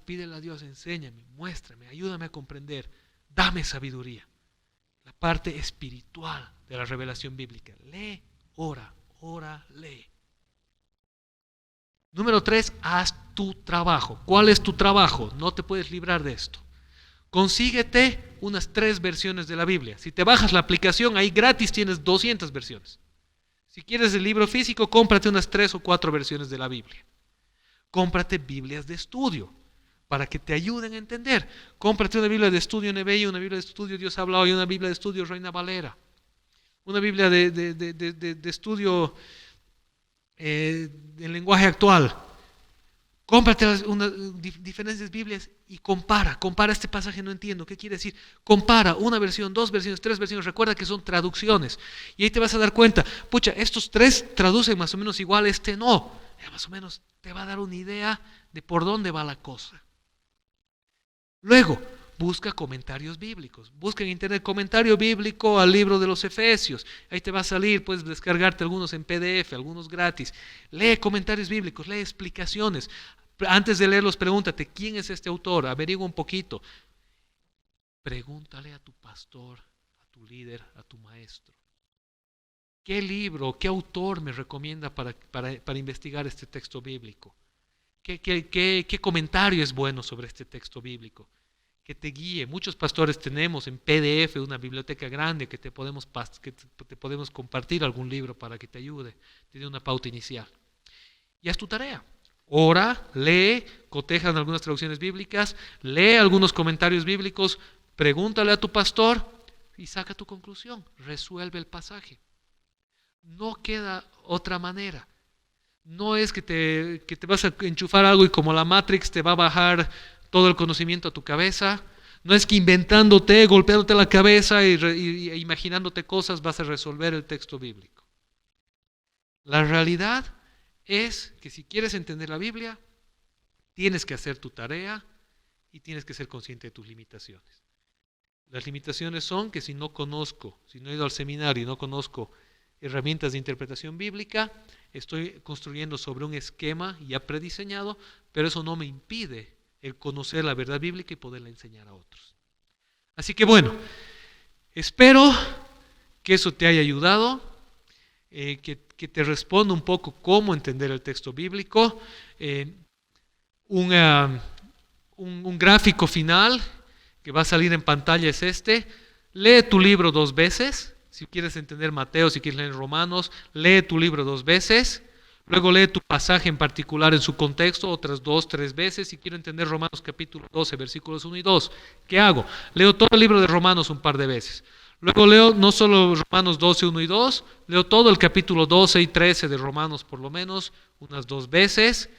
Pídele a Dios, enséñame, muéstrame, ayúdame a comprender, dame sabiduría. La parte espiritual de la revelación bíblica. Lee, ora, lee. Número 3, haz tu trabajo. ¿Cuál es tu trabajo? No te puedes librar de esto. Consíguete unas 3 versiones de la Biblia. Si te bajas la aplicación, ahí gratis tienes 200 versiones. Si quieres el libro físico, cómprate unas 3 o 4 versiones de la Biblia. Cómprate Biblias de estudio para que te ayuden a entender. Cómprate una Biblia de estudio NBI, una Biblia de estudio Dios habla hoy, una Biblia de estudio Reina Valera, una Biblia de estudio en lenguaje actual. Cómprate diferentes Biblias y compara este pasaje, no entiendo, ¿qué quiere decir? Compara una versión, 2 versiones, 3 versiones, recuerda que son traducciones. Y ahí te vas a dar cuenta, pucha, estos 3 traducen más o menos igual, este no. Más o menos te va a dar una idea de por dónde va la cosa. Luego, busca comentarios bíblicos. Busca en internet comentario bíblico al libro de los Efesios. Ahí te va a salir, puedes descargarte algunos en PDF, algunos gratis. Lee comentarios bíblicos, lee explicaciones. Antes de leerlos, pregúntate, ¿quién es este autor? Averigua un poquito. Pregúntale a tu pastor, a tu líder, a tu maestro. ¿Qué libro, qué autor me recomienda para investigar este texto bíblico? ¿Qué comentario es bueno sobre este texto bíblico? Que te guíe. Muchos pastores tenemos en PDF una biblioteca grande que te podemos compartir algún libro para que te ayude, te dé una pauta inicial. Y haz tu tarea. Ora, lee, coteja en algunas traducciones bíblicas, lee algunos comentarios bíblicos, pregúntale a tu pastor y saca tu conclusión. Resuelve el pasaje. No queda otra manera. No es que te vas a enchufar algo y como la Matrix te va a bajar todo el conocimiento a tu cabeza. No es que inventándote, golpeándote la cabeza y imaginándote cosas vas a resolver el texto bíblico. La realidad es que si quieres entender la Biblia, tienes que hacer tu tarea y tienes que ser consciente de tus limitaciones. Las limitaciones son que si no he ido al seminario y no conozco herramientas de interpretación bíblica, estoy construyendo sobre un esquema ya prediseñado, pero eso no me impide el conocer la verdad bíblica y poderla enseñar a otros. Así que bueno, espero que eso te haya ayudado, que te responda un poco cómo entender el texto bíblico. Un gráfico final que va a salir en pantalla es este. Lee tu libro 2 veces. Si quieres entender Mateo, si quieres leer Romanos, lee tu libro 2 veces. Luego lee tu pasaje en particular en su contexto otras 2, 3 veces. Si quiero entender Romanos capítulo 12, versículos 1 y 2, ¿qué hago? Leo todo el libro de Romanos un par de veces. Luego leo no solo Romanos 12, 1 y 2, leo todo el capítulo 12 y 13 de Romanos por lo menos unas 2 veces.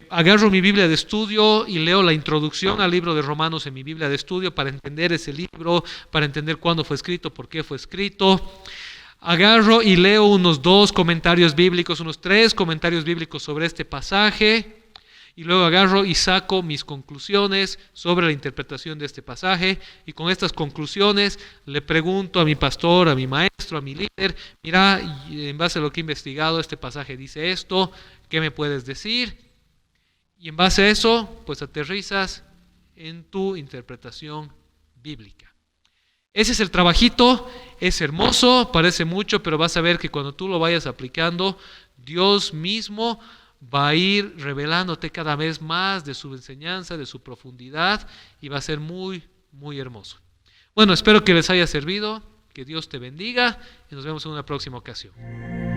Agarro mi Biblia de estudio y leo la introducción al libro de Romanos en mi Biblia de estudio para entender ese libro, para entender cuándo fue escrito, por qué fue escrito. Agarro y leo unos 2 comentarios bíblicos, unos 3 comentarios bíblicos sobre este pasaje, y luego agarro y saco mis conclusiones sobre la interpretación de este pasaje, y con estas conclusiones le pregunto a mi pastor, a mi maestro, a mi líder, mira, en base a lo que he investigado, este pasaje dice esto, ¿qué me puedes decir? Y en base a eso, pues aterrizas en tu interpretación bíblica. Ese es el trabajito, es hermoso, parece mucho, pero vas a ver que cuando tú lo vayas aplicando, Dios mismo va a ir revelándote cada vez más de su enseñanza, de su profundidad, y va a ser muy, muy hermoso. Bueno, espero que les haya servido, que Dios te bendiga y nos vemos en una próxima ocasión.